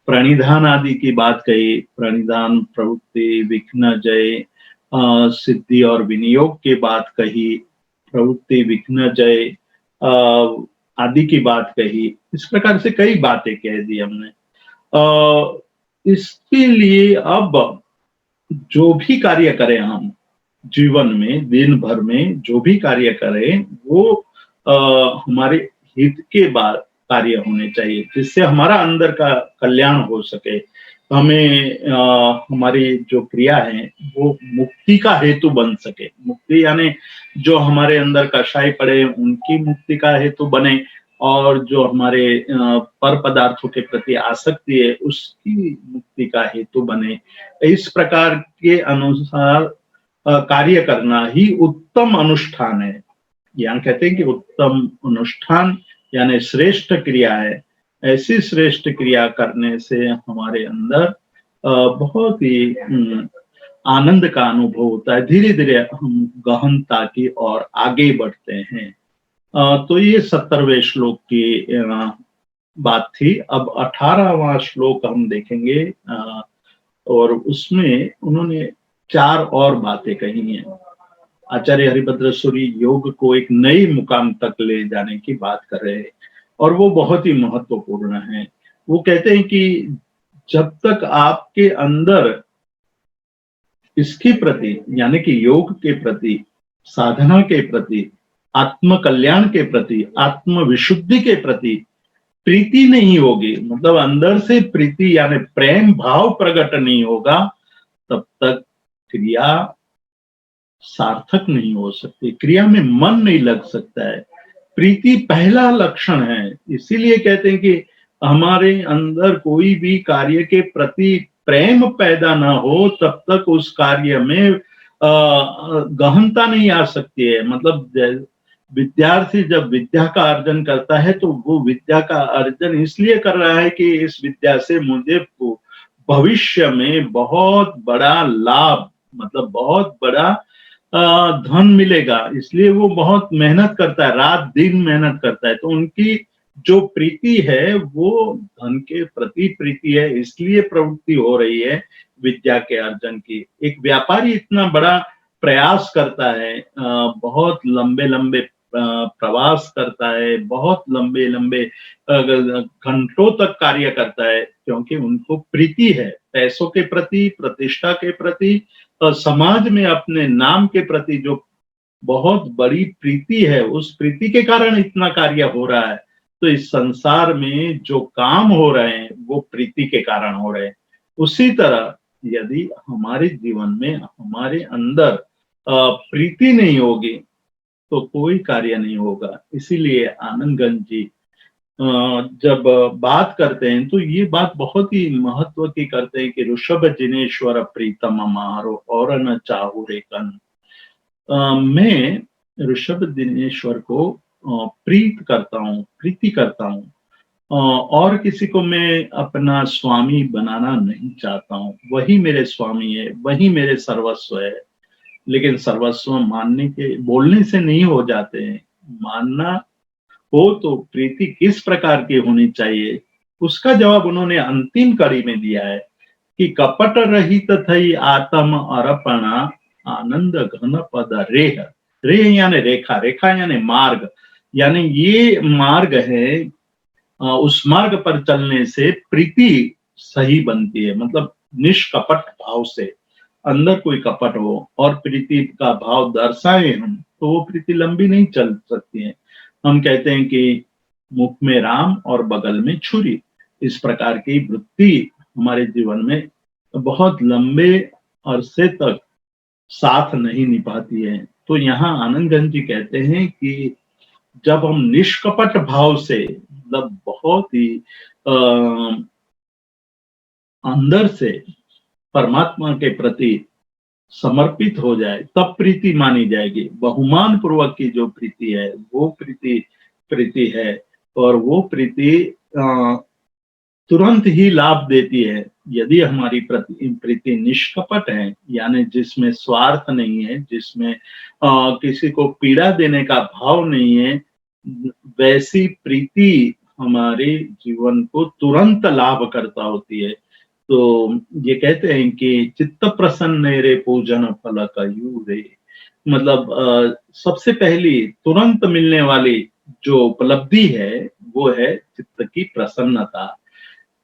प्रणिधान आदि की बात कही, प्रणिधान, प्रवृत्ति, विघ्न, जय, सिद्धि और विनियोग की बात कही, प्रवृत्ति, विघ्न, जय आदि की बात कही। इस प्रकार से कई बातें कह दी हमने। इसके लिए अब जो भी कार्य करें हम जीवन में, दिन भर में जो भी कार्य करें, वो हमारे हित के बाद कार्य होने चाहिए, जिससे हमारा अंदर का कल्याण हो सके। हमें हमारी जो क्रिया है वो मुक्ति का हेतु बन सके। मुक्ति यानी जो हमारे अंदर कषाय पड़े उनकी मुक्ति का हेतु बने, और जो हमारे पर पदार्थों के प्रति आसक्ति है उसकी मुक्ति का हेतु बने। इस प्रकार के अनुसार कार्य करना ही उत्तम अनुष्ठान है। यहाँ कहते हैं कि उत्तम अनुष्ठान यानी श्रेष्ठ क्रिया है। ऐसी श्रेष्ठ क्रिया करने से हमारे अंदर बहुत ही आनंद का अनुभव होता है। धीरे धीरे हम गहनता की ओर आगे बढ़ते हैं। तो ये 70वें श्लोक की बात थी। अब 18वां श्लोक हम देखेंगे और उसमें उन्होंने 4 और बातें कही हैं। आचार्य हरिभद्र सूरी योग को एक नई मुकाम तक ले जाने की बात कर रहे हैं और वो बहुत ही महत्वपूर्ण है। वो कहते हैं कि जब तक आपके अंदर इसके प्रति यानी कि योग के प्रति, साधना के प्रति, आत्म कल्याण के प्रति, आत्म विशुद्धि के प्रति प्रीति नहीं होगी, मतलब अंदर से प्रीति यानी प्रेम भाव प्रकट नहीं होगा, तब तक क्रिया सार्थक नहीं हो सकती, क्रिया में मन नहीं लग सकता है। प्रीति पहला लक्षण है। इसीलिए कहते हैं कि हमारे अंदर कोई भी कार्य के प्रति प्रेम पैदा ना हो तब तक उस कार्य में गहनता नहीं आ सकती है। मतलब विद्यार्थी जब विद्या का अर्जन करता है तो वो विद्या का अर्जन इसलिए कर रहा है कि इस विद्या से मुझे भविष्य में बहुत बड़ा लाभ, मतलब बहुत बड़ा धन मिलेगा, इसलिए वो बहुत मेहनत करता है, रात दिन मेहनत करता है। तो उनकी जो प्रीति है वो धन के प्रति प्रीति है, इसलिए प्रवृत्ति हो रही है विद्या के अर्जन की। एक व्यापारी इतना बड़ा प्रयास करता है, बहुत लंबे लंबे प्रवास करता है, बहुत लंबे लंबे घंटों तक कार्य करता है, क्योंकि उनको प्रीति है पैसों के प्रति, प्रतिष्ठा के प्रति, समाज में अपने नाम के प्रति जो बहुत बड़ी प्रीति है, उस प्रीति के कारण इतना कार्य हो रहा है। तो इस संसार में जो काम हो रहे हैं वो प्रीति के कारण हो रहे हैं। उसी तरह यदि हमारे जीवन में, हमारे अंदर प्रीति नहीं होगी तो कोई कार्य नहीं होगा। इसीलिए आनंदगंज जी जब बात करते हैं तो ये बात बहुत ही महत्व की करते हैं कि ऋषभ जिनेश्वर प्रीतम मारो और न चाहू रेकन। मैं ऋषभ दिनेश्वर को प्रीत करता हूँ, प्रीति करता हूँ, और किसी को मैं अपना स्वामी बनाना नहीं चाहता हूँ। वही मेरे स्वामी है, वही मेरे सर्वस्व है। लेकिन सर्वस्व मानने के बोलने से नहीं हो जाते हैं। मानना हो तो प्रीति किस प्रकार की होनी चाहिए, उसका जवाब उन्होंने अंतिम कड़ी में दिया है कि कपट रहित थई आत्म अर्पणा आनंद घन पद रेह। रेह यानी रेखा, रेखा यानी मार्ग, यानी ये मार्ग है, उस मार्ग पर चलने से प्रीति सही बनती है। मतलब निष्कपट भाव से, अंदर कोई कपट हो और प्रीति का भाव दर्शाए हम, तो वो प्रीति लंबी नहीं चल सकती है। हम कहते हैं कि मुख में राम और बगल में छुरी, इस प्रकार की वृत्ति हमारे जीवन में बहुत लंबे अरसे तक साथ नहीं निभाती है। तो यहाँ आनंदगंज जी कहते हैं कि जब हम निष्कपट भाव से, मतलब बहुत ही अंदर से परमात्मा के प्रति समर्पित हो जाए, तब प्रीति मानी जाएगी। बहुमान पूर्वक की जो प्रीति है वो प्रीति है, और वो प्रीति तुरंत ही लाभ देती है। यदि हमारी प्रीति निष्कपट है, यानी जिसमें स्वार्थ नहीं है, जिसमें किसी को पीड़ा देने का भाव नहीं है, वैसी प्रीति हमारे जीवन को तुरंत लाभ करता होती है। तो ये कहते हैं कि चित्त प्रसन्न रे पूजन फल कयू रे। मतलब सबसे पहली तुरंत मिलने वाली जो उपलब्धि है वो है चित्त की प्रसन्नता।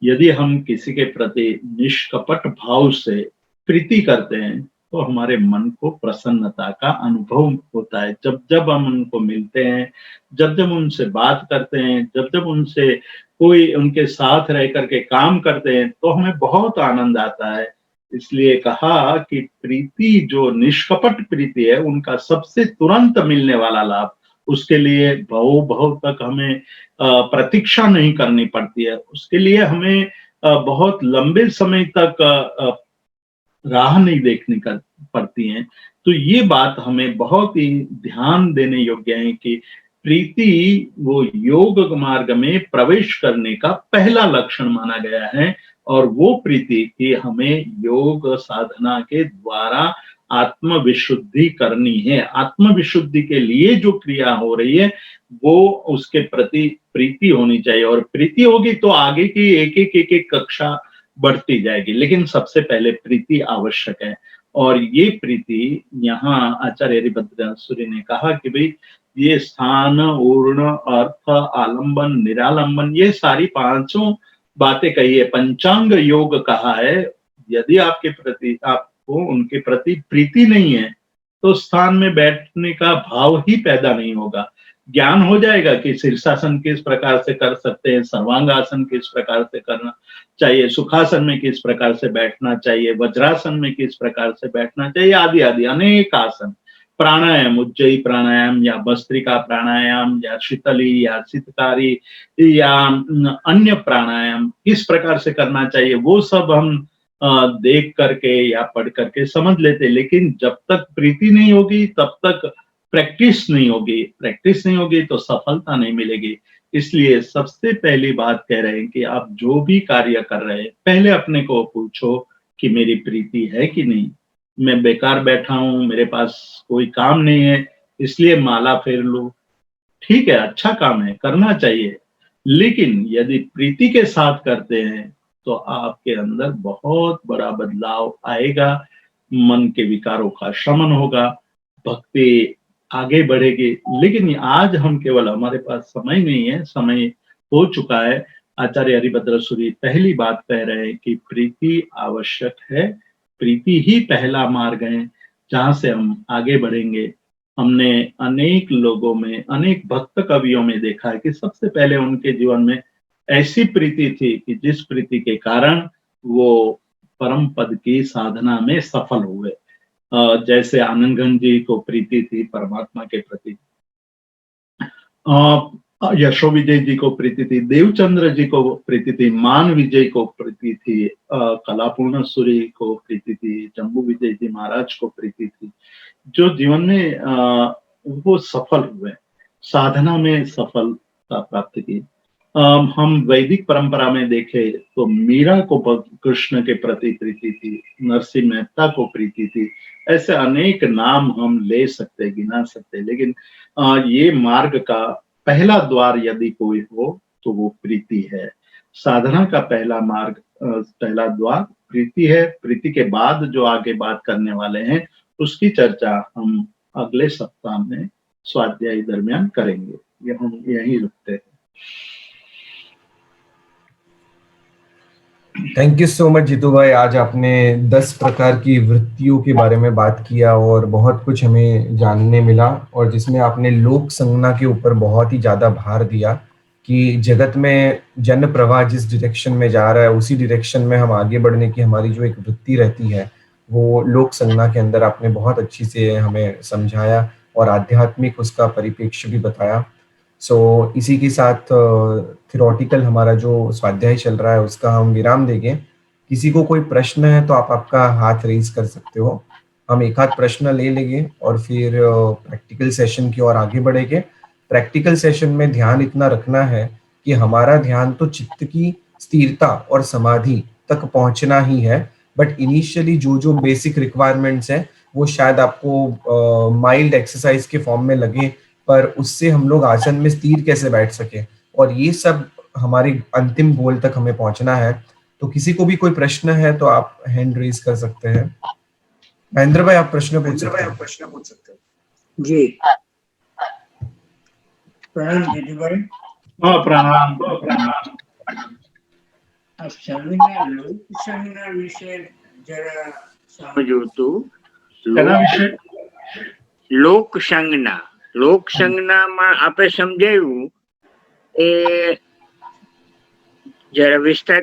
यदि हम किसी के प्रति निष्कपट भाव से प्रीति करते हैं तो हमारे मन को प्रसन्नता का अनुभव होता है। जब जब हम उनको मिलते हैं, जब जब उनसे बात करते हैं, जब जब उनसे कोई उनके साथ रह करके काम करते हैं तो हमें बहुत आनंद आता है। इसलिए कहा कि प्रीति जो निष्कपट प्रीति है उनका सबसे तुरंत मिलने वाला लाभ, उसके लिए भव तक हमें प्रतीक्षा नहीं करनी पड़ती है। उसके लिए हमें बहुत लंबे समय तक राह नहीं देखनी पड़ती है। तो ये बात हमें बहुत ही ध्यान देने योग्य है कि प्रीति वो योग मार्ग में प्रवेश करने का पहला लक्षण माना गया है, और वो प्रीति की हमें योग साधना के द्वारा आत्म विशुद्धि करनी है। आत्म विशुद्धि के लिए जो क्रिया हो रही है वो उसके प्रति प्रीति होनी चाहिए, और प्रीति होगी तो आगे की एक एक कक्षा बढ़ती जाएगी। लेकिन सबसे पहले प्रीति आवश्यक है, और ये प्रीति यहाँ आचार्य हरिभद्रासुरी ने कहा कि भाई ये स्थान, ऊर्ण, अर्थ, आलंबन, निरालंबन, ये सारी पांचों बातें कही है, पंचांग योग कहा है। यदि आपके प्रति, आपको उनके प्रति प्रीति नहीं है तो स्थान में बैठने का भाव ही पैदा नहीं होगा। ज्ञान हो जाएगा कि शीर्षासन किस प्रकार से कर सकते हैं, सर्वांगासन किस प्रकार से करना चाहिए, सुखासन में किस प्रकार से बैठना चाहिए, वज्रासन में किस प्रकार से बैठना चाहिए, आदि आदि अनेक आसन। प्राणायाम, उज्जयी प्राणायाम या भस्त्रिका प्राणायाम या शीतली या शीतकारी या अन्य प्राणायाम किस प्रकार से करना चाहिए, वो सब हम देख करके या पढ़ करके समझ लेते, लेकिन जब तक प्रीति नहीं होगी तब तक प्रैक्टिस नहीं होगी, प्रैक्टिस नहीं होगी तो सफलता नहीं मिलेगी। इसलिए सबसे पहली बात कह रहे हैं कि आप जो भी कार्य कर रहे हैं, पहले अपने को पूछो कि मेरी प्रीति है कि नहीं। मैं बेकार बैठा हूँ, मेरे पास कोई काम नहीं है, इसलिए माला फेर लूँ। ठीक है, अच्छा काम है, करना चाहिए। लेकिन यदि प्रीति के साथ करते हैं, तो आपके अंदर बहुत बड़ा बदलाव आएगा, मन के विकारों का शमन होगा, भक्ति आगे बढ़ेगी। लेकिन आज हम केवल हमारे पास समय नहीं है, समय हो चुका है। आचार्य हरिभद्र सूरी पहली बात कह रहे हैं कि प्रीति आवश्यक है, प्रीति ही पहला मार्ग है, जहाँ से हम आगे बढ़ेंगे। हमने अनेक लोगों में, अनेक भक्त कवियों में देखा है कि सबसे पहले उनके जीवन में ऐसी प्रीति थी कि जिस प्रीति के कारण वो परम पद की साधना में सफल हुए। जैसे आनंदगंज जी को प्रीति थी परमात्मा के प्रति, यशो विजय जी को प्रीति थी, देवचंद्र जी को प्रीति थी, मान विजय को प्रीति थी, कलापूर्ण सूरी को प्रीति थी, जम्बू विजय जी महाराज को प्रीति थी, जो जीवन में वो सफल हुए, साधना में सफलता प्राप्त की। हम वैदिक परंपरा में देखें तो मीरा को कृष्ण के प्रति प्रीति थी, नरसिंह मेहता को प्रीति थी। ऐसे अनेक नाम हम ले सकते, गिना सकते, लेकिन ये मार्ग का पहला द्वार यदि कोई हो तो वो प्रीति है। साधना का पहला मार्ग, पहला द्वार प्रीति है। प्रीति के बाद जो आगे बात करने वाले हैं उसकी चर्चा हम अगले सप्ताह में स्वाध्याय दरमियान करेंगे। ये हम यहीं रुकते हैं। Thank you so much Jeetu भाई, आज आपने 10 प्रकार की वृत्तियों के बारे में बात किया और बहुत कुछ हमें जानने मिला, और जिसमें आपने लोक संज्ञा के ऊपर बहुत ही ज्यादा भार दिया कि जगत में जन प्रवाह जिस डायरेक्शन में जा रहा है उसी डायरेक्शन में हम आगे बढ़ने की हमारी जो एक वृत्ति रहती है वो लोक संज्ञा के अंदर आपने बहुत अच्छी से हमें समझाया और आध्यात्मिक उसका परिप्रेक्ष्य भी बताया। सो इसी के साथ थियोरेटिकल हमारा जो स्वाध्याय चल रहा है उसका हम विराम देंगे। किसी को कोई प्रश्न है तो आप आपका हाथ रेज कर सकते हो, हम एक आध प्रश्न ले लेंगे और फिर प्रैक्टिकल सेशन की ओर आगे बढ़ेंगे। प्रैक्टिकल सेशन में ध्यान इतना रखना है कि हमारा ध्यान तो चित्त की स्थिरता और समाधि तक पहुंचना ही है, बट इनिशियली जो जो बेसिक रिक्वायरमेंट्स हैं वो शायद आपको माइल्ड एक्सरसाइज के फॉर्म में लगे, पर उससे हम लोग आसन में स्थिर कैसे बैठ सके, और ये सब हमारे अंतिम गोल तक हमें पहुंचना है। तो किसी को भी कोई प्रश्न है तो आप हैंड रेज कर सकते हैं। महेंद्र भाई आप प्रश्न पूछ सकते हैं। जी प्रणाम दीदी भाई। प्रणाम। लोक संज्ञा विषय जरा समझो तो लोक संज्ञा, लोक संज्ञाમાં આપણે સમજાયું એ જરા વિસ્તાર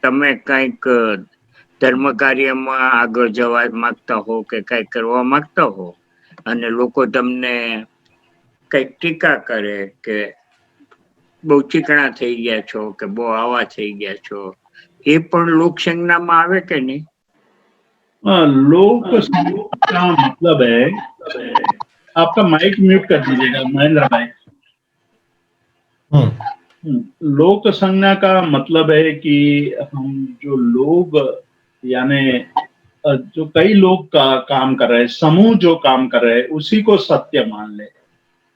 તમે કંઈક ધર્મ કાર્યમાં આગળ જવા માંગતા હો કે કંઈક કરવા માંગતા હો અને લોકો તમને કંઈક ટીકા કરે કે બહુ ચીકણા થઈ ગયા છો કે બહુ આવા થઈ ગયા છો, એ પણ લોક સંજ્ઞામાં આવે કે નહીં? लोक का मतलब है, आपका माइक म्यूट कर दीजिएगा महेंद्र भाई। लोक संज्ञा का मतलब है कि हम जो लोग यानी जो कई लोग का काम कर रहे हैं, समूह जो काम कर रहे हैं उसी को सत्य मान ले।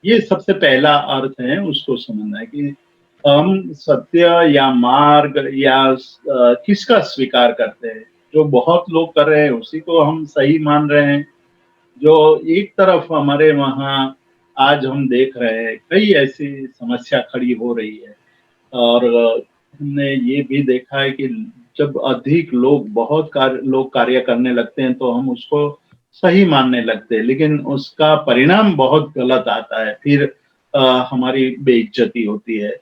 ये सबसे पहला अर्थ है, उसको समझना है कि हम सत्य या मार्ग या किसका स्वीकार करते हैं। जो बहुत लोग कर रहे हैं उसी को हम सही मान रहे हैं। जो एक तरफ हमारे वहाँ आज हम देख रहे हैं कई ऐसी समस्या खड़ी हो रही है, और हमने ये भी देखा है कि जब अधिक लोग बहुत लोग कार्य करने लगते हैं तो हम उसको सही मानने लगते हैं, लेकिन उसका परिणाम बहुत गलत आता है, फिर हमारी बेइज्जती होती है।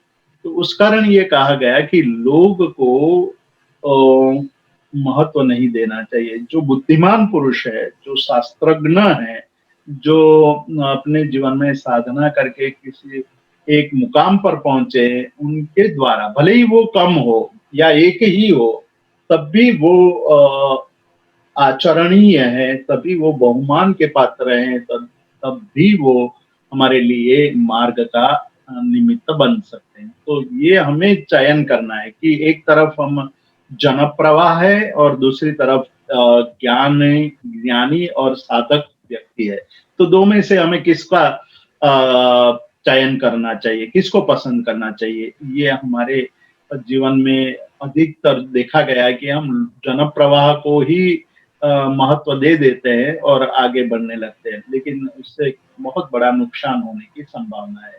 तो उस कारण ये कहा गया कि लोग को महत्व नहीं देना चाहिए। जो बुद्धिमान पुरुष है, जो शास्त्रज्ञ है, जो अपने जीवन में साधना करके किसी एक मुकाम पर पहुंचे, उनके द्वारा भले ही वो कम हो या एक ही हो, तब भी वो आचरणीय है, तभी वो बहुमान के पात्र हैं, तब भी वो हमारे लिए मार्ग का निमित्त बन सकते हैं। तो ये हमें चयन करना है कि एक तरफ हम जन प्रवाह है और दूसरी तरफ ज्ञानी और साधक व्यक्ति है। तो दो में से हमें किसका चयन करना चाहिए, किसको पसंद करना चाहिए? ये हमारे जीवन में अधिकतर देखा गया है कि हम जन प्रवाह को ही महत्व दे देते हैं और आगे बढ़ने लगते हैं, लेकिन उससे बहुत बड़ा नुकसान होने की संभावना है।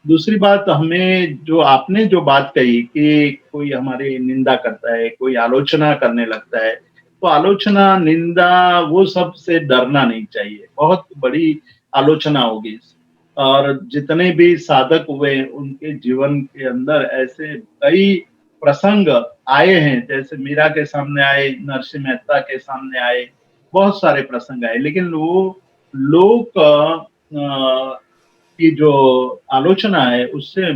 दूसरी बात, हमें जो आपने जो बात कही कि कोई हमारी निंदा करता है, कोई आलोचना करने लगता है, तो आलोचना, निंदा, वो सब से डरना नहीं चाहिए। बहुत बड़ी आलोचना होगी और जितने भी साधक हुए उनके जीवन के अंदर ऐसे कई प्रसंग आए हैं, जैसे मीरा के सामने आए, नरसिंह मेहता के सामने आए, बहुत सारे प्रसंग आए, लेकिन वो लोग की जो आलोचना है उससे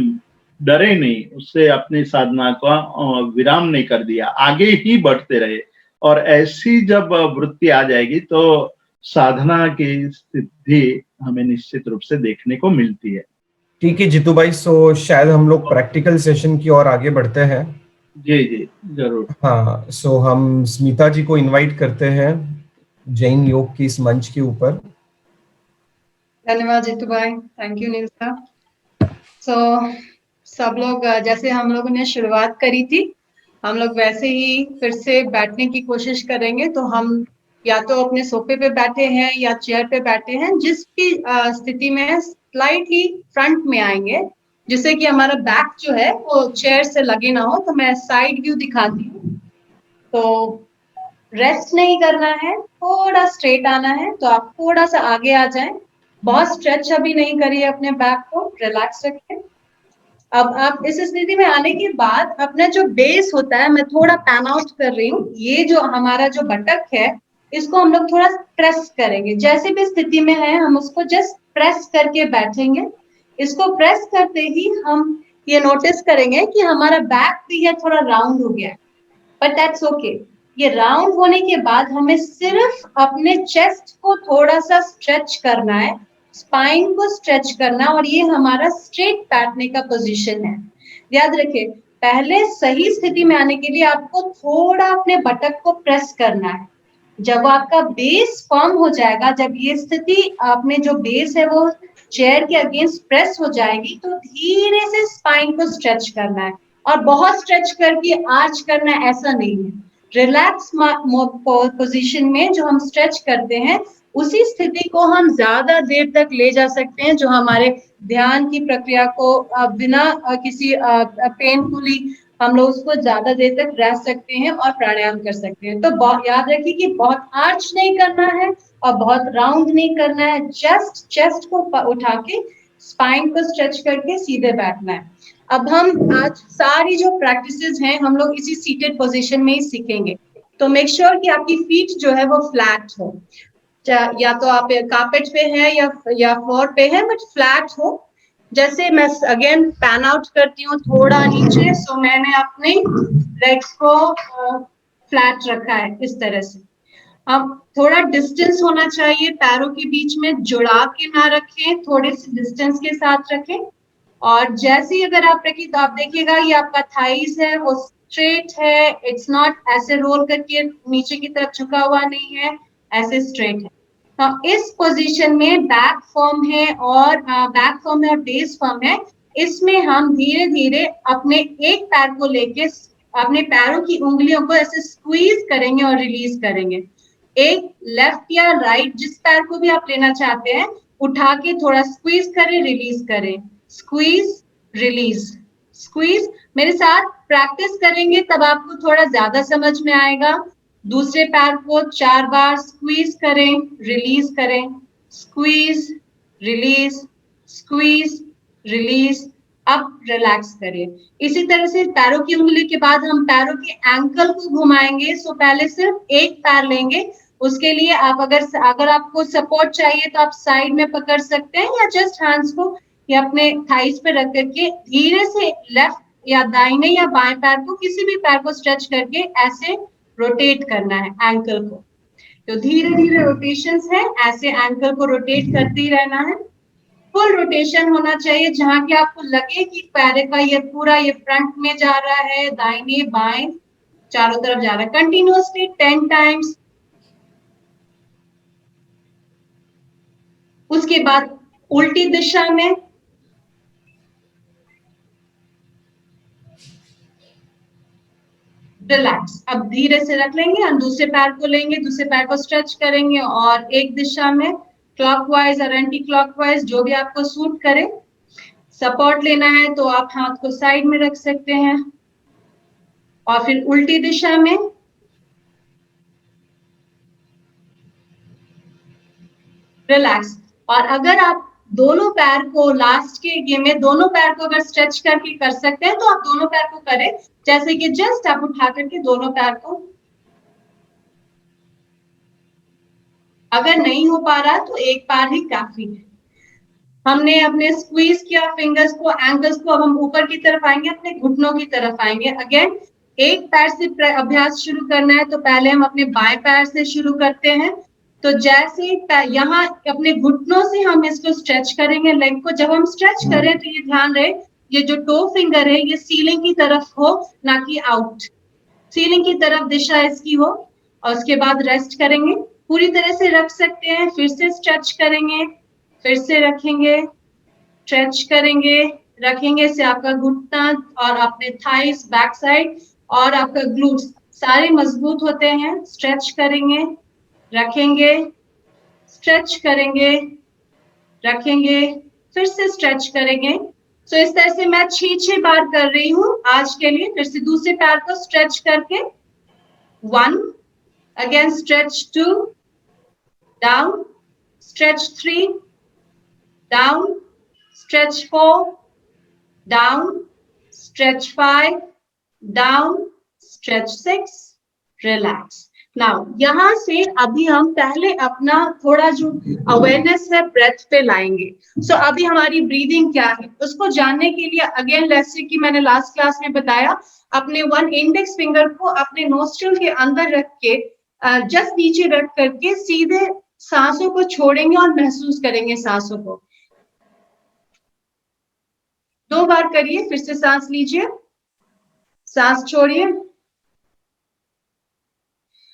डरे नहीं, उससे अपनी साधना का विराम नहीं कर दिया, आगे ही बढ़ते रहे। और ऐसी जब वृत्ति आ जाएगी तो साधना की सिद्धि हमें निश्चित रूप से देखने को मिलती है। ठीक है जीतू भाई, सो शायद हम लोग प्रैक्टिकल सेशन की ओर आगे बढ़ते हैं। जी जी जरूर। हाँ, सो हम स्मिता जी को इनवाइट करते हैं जैन योग की इस मंच के ऊपर। धन्यवाद जीतू भाई, थैंक यू नीलसा। सो सब लोग जैसे हम लोगों ने शुरुआत करी थी, हम लोग वैसे ही फिर से बैठने की कोशिश करेंगे। तो हम या तो अपने सोफे पे बैठे हैं या चेयर पे बैठे हैं, जिस भी स्थिति में स्लाइटली फ्रंट में आएंगे, जिससे कि हमारा बैक जो है वो चेयर से लगे ना हो। तो मैं साइड व्यू दिखाती हूँ। तो रेस्ट नहीं करना है, थोड़ा स्ट्रेट आना है। तो आप थोड़ा सा आगे आ जाएं, बहुत स्ट्रेच अभी नहीं करिए, अपने बैक को रिलैक्स रखें। अब आप इस स्थिति में आने के बाद अपना जो बेस होता है, मैं थोड़ा पैन आउट कर रही हूँ, ये जो हमारा जो बटक है इसको हम लोग थोड़ा प्रेस करेंगे। जैसे भी स्थिति में है हम उसको जस्ट प्रेस करके बैठेंगे। इसको प्रेस करते ही हम ये नोटिस करेंगे कि हमारा बैक भी है थोड़ा राउंड हो गया है, बट दैट्स ओके। ये राउंड होने के बाद हमें सिर्फ अपने चेस्ट को थोड़ा सा स्ट्रेच करना है, स्पाइन को स्ट्रेच करना, और ये हमारा स्ट्रेट बैठने का पोजीशन है। याद रखिए, पहले सही स्थिति में आने के लिए आपको थोड़ा अपने बटक को प्रेस करना है। जब आपका बेस फर्म हो जाएगा, जब ये स्थिति अपने जो बेस है वो चेयर के अगेंस्ट प्रेस हो जाएगी, तो धीरे से स्पाइन को स्ट्रेच करना है। और बहुत स्ट्रेच करके आर्च करना है ऐसा नहीं है। रिलैक्स पोजीशन में जो हम स्ट्रेच करते हैं, उसी स्थिति को हम ज्यादा देर तक ले जा सकते हैं, जो हमारे ध्यान की प्रक्रिया को बिना किसी पेनफुली हम लोग उसको ज्यादा देर तक रह सकते हैं और प्राणायाम कर सकते हैं। तो याद रखिए कि बहुत आर्च नहीं करना है और बहुत राउंड नहीं करना है, जस्ट चेस्ट को उठा के स्पाइन को स्ट्रेच करके सीधे बैठना है। अब हम आज सारी जो प्रैक्टिसेस हैं हम लोग इसी सीटेड पोजीशन में ही सीखेंगे। तो मेक श्योर कि आपकी फीट जो है वो फ्लैट हो, या तो आप कार्पेट पे हैं या फ्लोर पे हैं, बट फ्लैट हो। जैसे मैं अगेन पैन आउट करती हूँ थोड़ा नीचे, सो मैंने अपने लेग्स को फ्लैट रखा है इस तरह से। अब थोड़ा डिस्टेंस होना चाहिए पैरों के बीच में, जुड़ा के ना रखें, थोड़े से डिस्टेंस के साथ रखें। और जैसे ही अगर आप रखिए तो आप देखिएगा ये आपका थाइस है वो स्ट्रेट है, इट्स नॉट ऐसे रोल करके नीचे की तरफ झुका हुआ नहीं है, ऐसे स्ट्रेट है। तो इस पोजीशन में बैक फर्म है और बेस फर्म है। इसमें हम धीरे धीरे अपने एक पैर को लेके अपने पैरों की उंगलियों को ऐसे स्क्वीज करेंगे और रिलीज करेंगे। एक लेफ्ट या राइट, जिस पैर को भी आप लेना चाहते हैं, उठा के थोड़ा स्क्वीज करें, रिलीज करें, स्क्वीज रिलीज स्क्वीज। मेरे साथ प्रैक्टिस करेंगे तब आपको थोड़ा ज्यादा समझ में आएगा। दूसरे पैर को 4 बार स्क्वीज करें, रिलीज करें, स्क्वीज रिलीज, स्क्वीज रिलीज। अब रिलैक्स करें। इसी तरह से पैरों की उंगली के बाद हम पैरों के एंकल को घुमाएंगे। सो पहले सिर्फ एक पैर लेंगे, उसके लिए आप अगर आपको सपोर्ट चाहिए तो आप साइड में पकड़ सकते हैं या जस्ट हैंड्स को ये अपने थाइस पे रख करके धीरे से लेफ्ट या दाहिने या बाएं पैर को, किसी भी पैर को स्ट्रेच करके ऐसे रोटेट करना है एंकल को। तो धीरे धीरे रोटेशंस है, ऐसे एंकल को रोटेट करते ही रहना है। फुल रोटेशन होना चाहिए, जहां कि आपको लगे कि पैर का ये पूरा ये फ्रंट में जा रहा है, दाहिने बाएं चारों तरफ जा रहा है। Continuously 10 times. उसके बाद उल्टी दिशा में रिलैक्स। अब धीरे से रख लेंगे, हम दूसरे पैर को लेंगे, दूसरे पैर को स्ट्रेच करेंगे और एक दिशा में क्लॉकवाइज और एंटी क्लॉकवाइज, जो भी आपको सूट करे। सपोर्ट लेना है तो आप हाथ को साइड में रख सकते हैं और फिर उल्टी दिशा में रिलैक्स। और अगर आप दोनों पैर को लास्ट के गेम में दोनों पैर को अगर स्ट्रेच करके कर सकते हैं तो आप दोनों पैर को करें, जैसे कि जस्ट आप उठा करके दोनों पैर को। अगर नहीं हो पा रहा तो एक पैर ही काफी है। हमने अपने स्क्वीज किया फिंगर्स को, एंकल्स को, अब हम ऊपर की तरफ आएंगे, अपने घुटनों की तरफ आएंगे। अगेन एक पैर से अभ्यास शुरू करना है तो पहले हम अपने बाएं पैर से शुरू करते हैं। तो जैसे यहाँ अपने घुटनों से हम इसको स्ट्रेच करेंगे लेग को। जब हम स्ट्रेच करें तो ये ध्यान रहे ये जो टो फिंगर है ये सीलिंग की तरफ हो, ना कि आउट। सीलिंग की तरफ दिशा इसकी हो। और उसके बाद रेस्ट करेंगे, पूरी तरह से रख सकते हैं, फिर से स्ट्रेच करेंगे, फिर से रखेंगे, स्ट्रेच करेंगे, रखेंगे से आपका घुटना और अपने थाइस बैक साइड और आपका ग्लूट्स सारे मजबूत होते हैं। स्ट्रेच करेंगे, रखेंगे, स्ट्रेच करेंगे, रखेंगे, फिर से स्ट्रेच करेंगे। तो इस तरह से मैं 6 बार कर रही हूं आज के लिए। फिर से दूसरे पैर को स्ट्रेच करके 1, again stretch 2, down, stretch 3, down, stretch 4, down, stretch 5, down, stretch 6, relax. Now, यहाँ से अभी हम पहले अपना थोड़ा जो अवेयरनेस है ब्रेथ पे लाएंगे। So, अभी हमारी ब्रीदिंग क्या है उसको जानने के लिए अगेन जैसे कि मैंने लास्ट क्लास में बताया, अपने 1 इंडेक्स फिंगर को अपने नोस्ट्रल के अंदर रख के जस्ट नीचे रख करके सीधे सांसों को छोड़ेंगे और महसूस करेंगे सांसों को। 2 बार करिए, फिर से सांस लीजिए, सांस छोड़िए।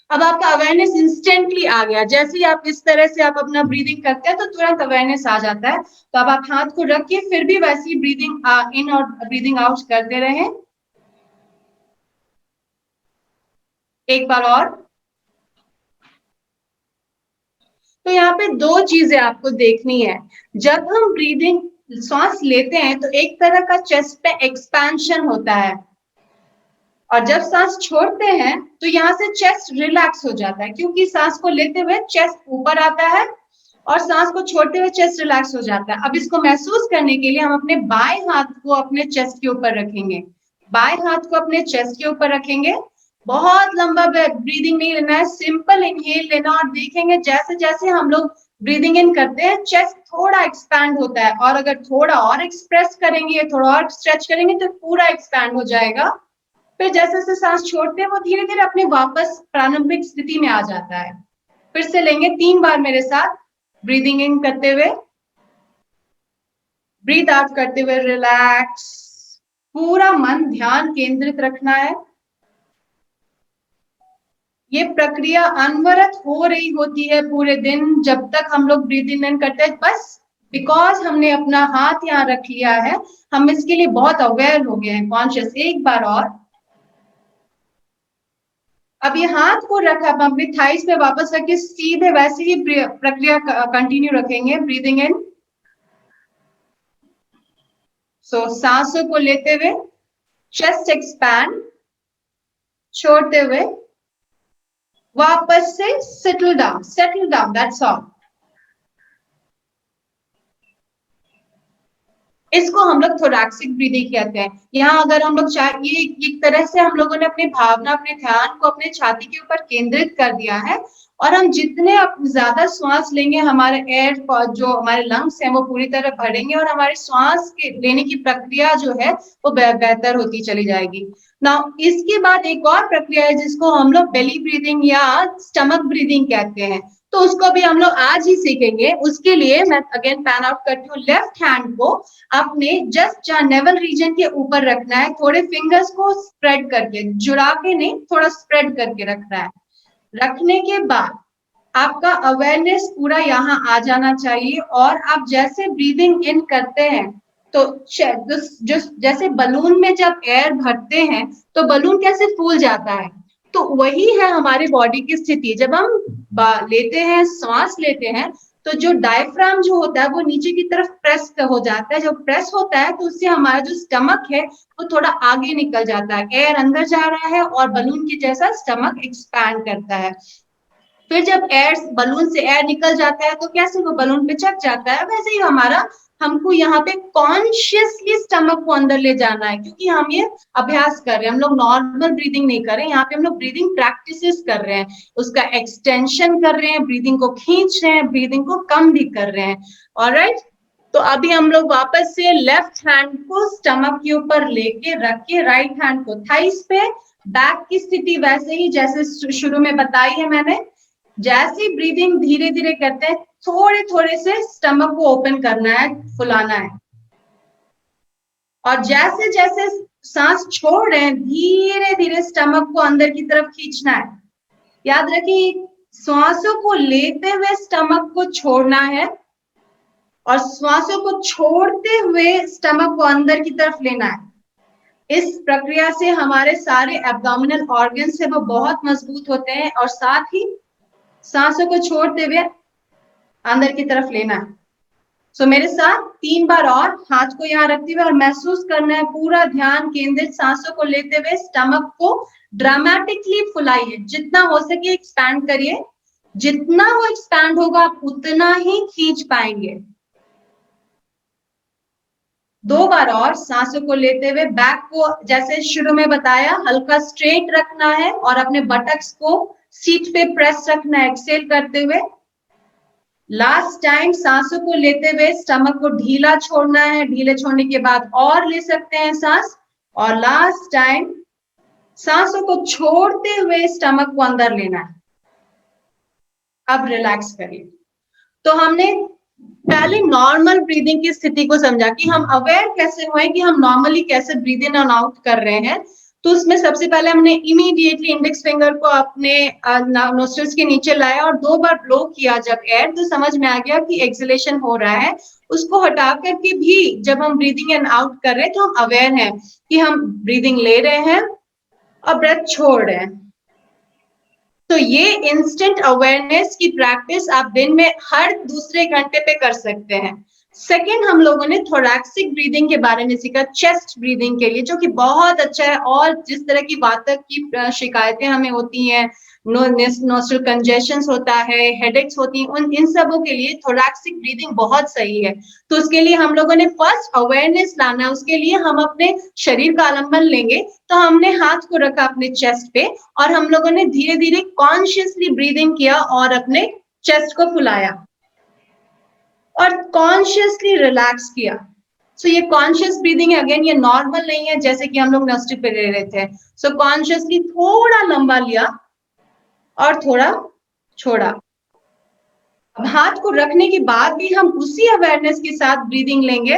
अब आपका अवेयरनेस इंस्टेंटली आ गया। जैसे ही आप इस तरह से आप अपना ब्रीदिंग करते हैं तो तुरंत अवेयरनेस आ जाता है। तो अब आप हाथ को रखिए, फिर भी वैसी ब्रीदिंग इन और ब्रीदिंग आउट करते रहें। एक बार और। तो यहाँ पे 2 चीजें आपको देखनी है। जब हम ब्रीदिंग सांस लेते हैं तो एक तरह का चेस्ट पे एक्सपेंशन होता है और जब सांस छोड़ते हैं तो यहाँ से चेस्ट रिलैक्स हो जाता है, क्योंकि सांस को लेते हुए चेस्ट ऊपर आता है और सांस को छोड़ते हुए चेस्ट रिलैक्स हो जाता है। अब इसको महसूस करने के लिए हम अपने बाएं हाथ को अपने चेस्ट के ऊपर रखेंगे। बाएं हाथ को अपने चेस्ट के ऊपर रखेंगे। बहुत लंबा ब्रीदिंग नहीं लेना है, सिंपल इनहेल लेना और देखेंगे जैसे जैसे हम लोग ब्रीदिंग इन करते हैं चेस्ट थोड़ा एक्सपैंड होता है और अगर थोड़ा और एक्सप्रेस करेंगे, थोड़ा और स्ट्रेच करेंगे तो पूरा एक्सपैंड हो जाएगा। फिर जैसे जैसे सांस छोड़ते हैं वो धीरे धीरे अपने वापस प्रारंभिक स्थिति में आ जाता है। फिर से लेंगे 3 बार मेरे साथ, ब्रीदिंग इन करते हुए, ब्रीथ आउट करते हुए रिलैक्स। पूरा मन ध्यान केंद्रित रखना है। ये प्रक्रिया अनवरत हो रही होती है पूरे दिन जब तक हम लोग ब्रीदिंग इन करते हैं। बस बिकॉज हमने अपना हाथ यहाँ रख लिया है, हम इसके लिए बहुत अवेयर हो गए हैं, कॉन्शियस। एक बार और। अब ये हाथ को रखा, अब अपने थाइस पे वापस रख के सीधे वैसे ही प्रक्रिया कंटिन्यू रखेंगे। ब्रीदिंग इन, सो सांसों को लेते हुए चेस्ट एक्सपैंड, छोड़ते हुए वापस से सेटल डाउन, दैट्स ऑल। इसको हम लोग थोरैक्सिक ब्रीदिंग कहते हैं। यहाँ अगर हम लोग ये एक तरह से हम लोगों ने अपनी भावना, अपने ध्यान को अपने छाती के ऊपर केंद्रित कर दिया है, और हम जितने ज्यादा श्वास लेंगे, हमारे एयर जो हमारे लंग्स हैं वो पूरी तरह भरेंगे, और हमारे श्वास के लेने की प्रक्रिया जो है वो बेहतर होती चली जाएगी। नाउ इसके बाद एक और प्रक्रिया है जिसको हम लोग बेली ब्रीदिंग या स्टमक ब्रीदिंग कहते हैं, तो उसको भी हम लोग आज ही सीखेंगे। उसके लिए मैं अगेन पैन आउट करती हूँ, लेफ्ट हैंड को अपने जस्ट जहाँ नेवल रीजन के ऊपर रखना है, थोड़े फिंगर्स को स्प्रेड करके, जुड़ा के नहीं, थोड़ा स्प्रेड करके रखना है। रखने के बाद आपका अवेयरनेस पूरा यहाँ आ जाना चाहिए, और आप जैसे ब्रीदिंग इन करते हैं तो जैसे बलून में जब एयर भरते हैं तो बलून कैसे फूल जाता है, तो वही है हमारे बॉडी की स्थिति। जब हम लेते हैं, सांस लेते हैं, तो जो डायफ्राम जो होता है वो नीचे की तरफ प्रेस हो जाता है। जब प्रेस होता है तो उससे हमारा जो स्टमक है वो थोड़ा आगे निकल जाता है, एयर अंदर जा रहा है और बलून के जैसा स्टमक एक्सपैंड करता है। फिर जब एयर, बलून से एयर निकल जाता है तो कैसे वो बलून पे चढ़ जाता है, वैसे ही हमारा, हमको यहाँ पे कॉन्शियसली स्टमक को अंदर ले जाना है, क्योंकि हम ये अभ्यास कर रहे हैं, हम लोग नॉर्मल ब्रीदिंग नहीं कर रहे हैं, यहाँ पे हम लोग ब्रीदिंग प्रैक्टिसेस कर रहे हैं, उसका एक्सटेंशन कर रहे हैं, ब्रीदिंग को खींच रहे हैं, ब्रीदिंग को कम भी कर रहे हैं। ऑलराइट, तो अभी हम लोग वापस से लेफ्ट हैंड को स्टमक के ऊपर लेके रख के राइट हैंड को थाइस पे, बैक की स्थिति वैसे ही जैसे शुरू में बताई है मैंने। जैसे ब्रीदिंग धीरे धीरे करते हैं, थोड़े थोड़े से स्टमक को ओपन करना है, फुलाना है, और जैसे जैसे सांस छोड़ रहे हैं धीरे धीरे स्टमक को अंदर की तरफ खींचना है। याद रखिए, श्वासों को लेते हुए स्टमक को छोड़ना है, और श्वासों को छोड़ते हुए स्टमक को अंदर की तरफ लेना है। इस प्रक्रिया से हमारे सारे एब्डोमिनल ऑर्गन्स है वो बहुत मजबूत होते हैं, और साथ ही सांसों को छोड़ते हुए अंदर की तरफ लेना है। सो मेरे साथ 3 बार और हाथ को यहाँ रखते हुए और महसूस करना है, पूरा ध्यान केंद्रित सांसों को लेते हुए स्टमक को ड्रामेटिकली फुलाइए, जितना हो सके एक्सपैंड करिए, जितना वो एक्सपैंड होगा आप उतना ही खींच पाएंगे। 2 बार और सांसों को लेते हुए बैक को जैसे शुरू में बताया हल्का स्ट्रेट रखना है, और अपने बटक्स को सीट पे प्रेस रखना है एक्सेल करते हुए। लास्ट टाइम सांसों को लेते हुए स्टमक को ढीला छोड़ना है, ढीले छोड़ने के बाद और ले सकते हैं सांस, और लास्ट टाइम सांसों को छोड़ते हुए स्टमक को अंदर लेना है। अब रिलैक्स करिए। तो हमने पहले नॉर्मल ब्रीदिंग की स्थिति को समझा कि हम अवेयर कैसे हुए कि हम नॉर्मली कैसे ब्रीद इन और आउट कर रहे हैं। तो उसमें सबसे पहले हमने इमीडिएटली इंडेक्स फिंगर को अपने नोस्ट्रिल्स के नीचे लाया और 2 बार ब्लो किया जब एयर, तो समझ में आ गया कि एक्सलेशन हो रहा है। उसको हटा करके भी जब हम ब्रीदिंग इन आउट कर रहे हैं तो हम अवेयर हैं कि हम ब्रीदिंग ले रहे हैं और ब्रेथ छोड़ रहे हैं। तो ये इंस्टेंट अवेयरनेस की प्रैक्टिस आप दिन में हर दूसरे घंटे पे कर सकते हैं। सेकेंड, हम लोगों ने थोरैक्सिक ब्रीदिंग के बारे में सीखा, चेस्ट ब्रीदिंग के लिए, जो कि बहुत अच्छा है। और जिस तरह की वातक की शिकायतें हमें होती हैं, नोस्ट्रल कंजेशन होता है, हेडेक्स होती हैं, इन सबों के लिए थोरैक्सिक ब्रीदिंग बहुत सही है। तो उसके लिए हम लोगों ने फर्स्ट अवेयरनेस लाना है। उसके लिए हम अपने शरीर का आलम्बन लेंगे, तो हमने हाथ को रखा अपने चेस्ट पे और हम लोगों ने धीरे धीरे कॉन्शियसली ब्रीदिंग किया और अपने चेस्ट को फुलाया और कॉन्शियसली रिलैक्स किया। सो ये कॉन्शियस ब्रीदिंग है, अगेन ये नॉर्मल नहीं है जैसे कि हम लोग नोस्ट्रिल पे ले रहे थे। सो कॉन्शियसली थोड़ा लंबा लिया और थोड़ा छोड़ा। अब हाथ को रखने के बाद भी हम उसी अवेयरनेस के साथ ब्रीदिंग लेंगे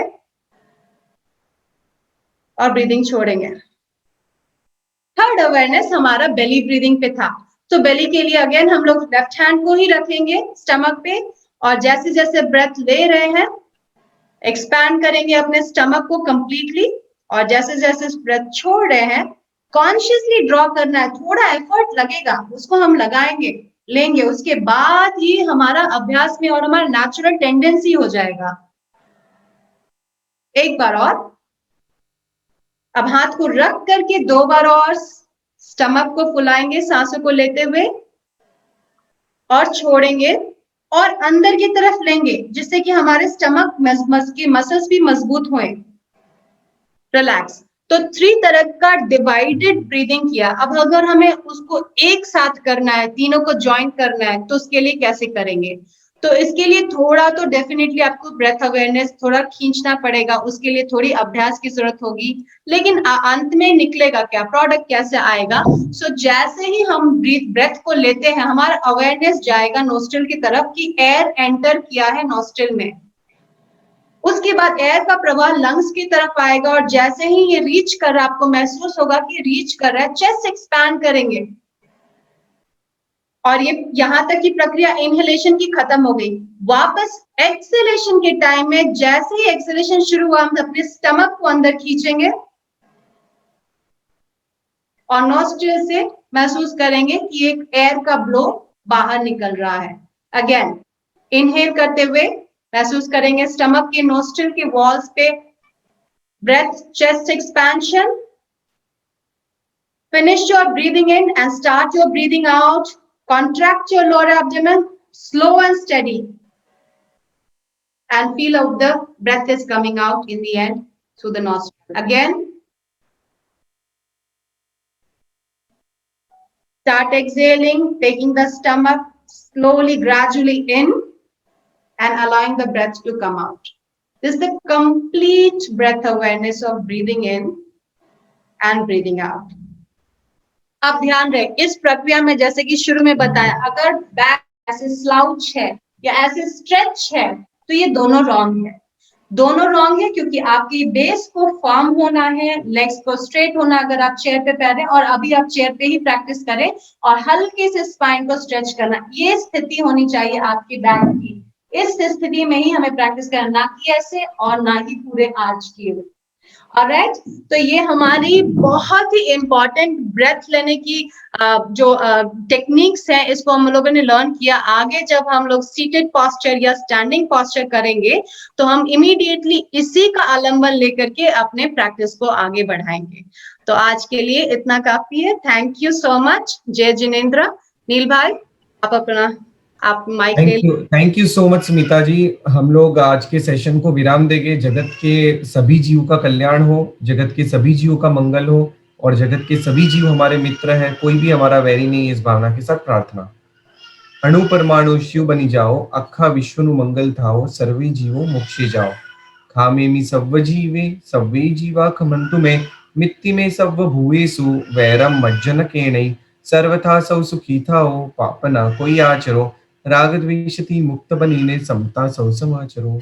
और ब्रीदिंग छोड़ेंगे। थर्ड अवेयरनेस हमारा बेली ब्रीदिंग पे था। तो बेली के लिए अगेन हम लोग लेफ्ट हैंड को ही रखेंगे स्टमक पे और जैसे जैसे ब्रेथ ले रहे हैं एक्सपैंड करेंगे अपने स्टमक को कंप्लीटली, और जैसे जैसे ब्रेथ छोड़ रहे हैं कॉन्शियसली ड्रॉ करना है। थोड़ा एफर्ट लगेगा, उसको हम लगाएंगे, लेंगे, उसके बाद ही हमारा अभ्यास में और हमारा नेचुरल टेंडेंसी हो जाएगा। एक बार और, अब हाथ को रख करके 2 बार और स्टमक को फुलाएंगे सांसों को लेते हुए और छोड़ेंगे और अंदर की तरफ लेंगे, जिससे कि हमारे स्टमक की मसल्स भी मजबूत हों। रिलैक्स। तो 3 तरह का डिवाइडेड ब्रीदिंग किया। अब अगर हमें उसको एक साथ करना है, तीनों को ज्वाइन करना है, तो उसके लिए कैसे करेंगे? तो इसके लिए थोड़ा तो डेफिनेटली आपको ब्रेथ अवेयरनेस थोड़ा खींचना पड़ेगा, उसके लिए थोड़ी अभ्यास की जरूरत होगी, लेकिन अंत में निकलेगा क्या, प्रोडक्ट कैसे आएगा? सो जैसे ही हम ब्रेथ को लेते हैं, हमारा अवेयरनेस जाएगा नोस्ट्रिल की तरफ कि एयर एंटर किया है नोस्ट्रिल में। उसके बाद एयर का प्रवाह लंग्स की तरफ आएगा और जैसे ही ये रीच कर रहा है, आपको महसूस होगा कि रीच कर रहा है, चेस्ट एक्सपैंड करेंगे और ये यहां तक की प्रक्रिया इनहेलेशन की खत्म हो गई। वापस एक्सेलेशन के टाइम में जैसे ही एक्सेलेशन शुरू हुआ, हम अपने स्टमक को अंदर खींचेंगे और नॉस्ट्रिल से महसूस करेंगे कि एक एयर का ब्लो बाहर निकल रहा है। अगेन इनहेल करते हुए महसूस करेंगे स्टमक के नॉस्ट्रिल के वॉल्स पे breath, chest expansion. Finish your breathing in and start your breathing out. Contract your lower abdomen, slow and steady. And feel how the breath is coming out in the end through the nostril. Again, start exhaling, taking the stomach slowly, gradually in and allowing the breath to come out. This is the complete breath awareness of breathing in and breathing out. अब ध्यान रहे, इस प्रक्रिया में जैसे कि शुरू में बताया, अगर बैक ऐसे स्लाउच है या ऐसे स्ट्रेच है, तो ये दोनों रॉन्ग है। दोनों रॉन्ग है क्योंकि आपकी बेस को फर्म होना है, लेग्स को स्ट्रेट होना, अगर आप चेयर पे पैर हैं और अभी आप चेयर पे ही प्रैक्टिस करें और हल्के से स्पाइन को स्ट्रेच करना, ये स्थिति होनी चाहिए आपकी बैक की। इस स्थिति में ही हमें प्रैक्टिस करना, ना कि ऐसे और ना ही पूरे आर्च किए हुए। ऑलराइट, तो ये हमारी बहुत ही इंपॉर्टेंट ब्रेथ लेने की जो टेक्निक्स हैं, इसको हम लोगों ने लर्न किया। आगे जब हम लोग सीटेड पोस्चर या स्टैंडिंग पोस्चर करेंगे, तो हम इमीडिएटली इसी का आलम्बन लेकर के अपने प्रैक्टिस को आगे बढ़ाएंगे। तो आज के लिए इतना काफी है। Thank you so much. जय जिनेंद्र। नील भाई, आप माइक ले। Thank you so much Sumita ji. हम लोग आज के सेशन को विराम देंगे। जगत के सभी जीव का कल्याण हो, जगत के सभी जीवों का मंगल हो और जगत के सभी जीव हमारे मित्र हैं, कोई भी हमारा वैरी नहीं, इस भावना के साथ प्रार्थना। अणु परमाणु शिव बनी जाओ, अखा विश्व नु मंगल थाओ, सर्वे जीवो मोक्षे जाओ। खामेमि सव्व जीवे सव्वे जीवा खमंतु में, मित्ति में सव्व भूवेषु वैरम मज्जन केणै। सर्वथा सौ सुखी थाओ, पाप ना कोई आचरो, राग द्वेषति मुक्त बनीने, समता सौ समाचरो।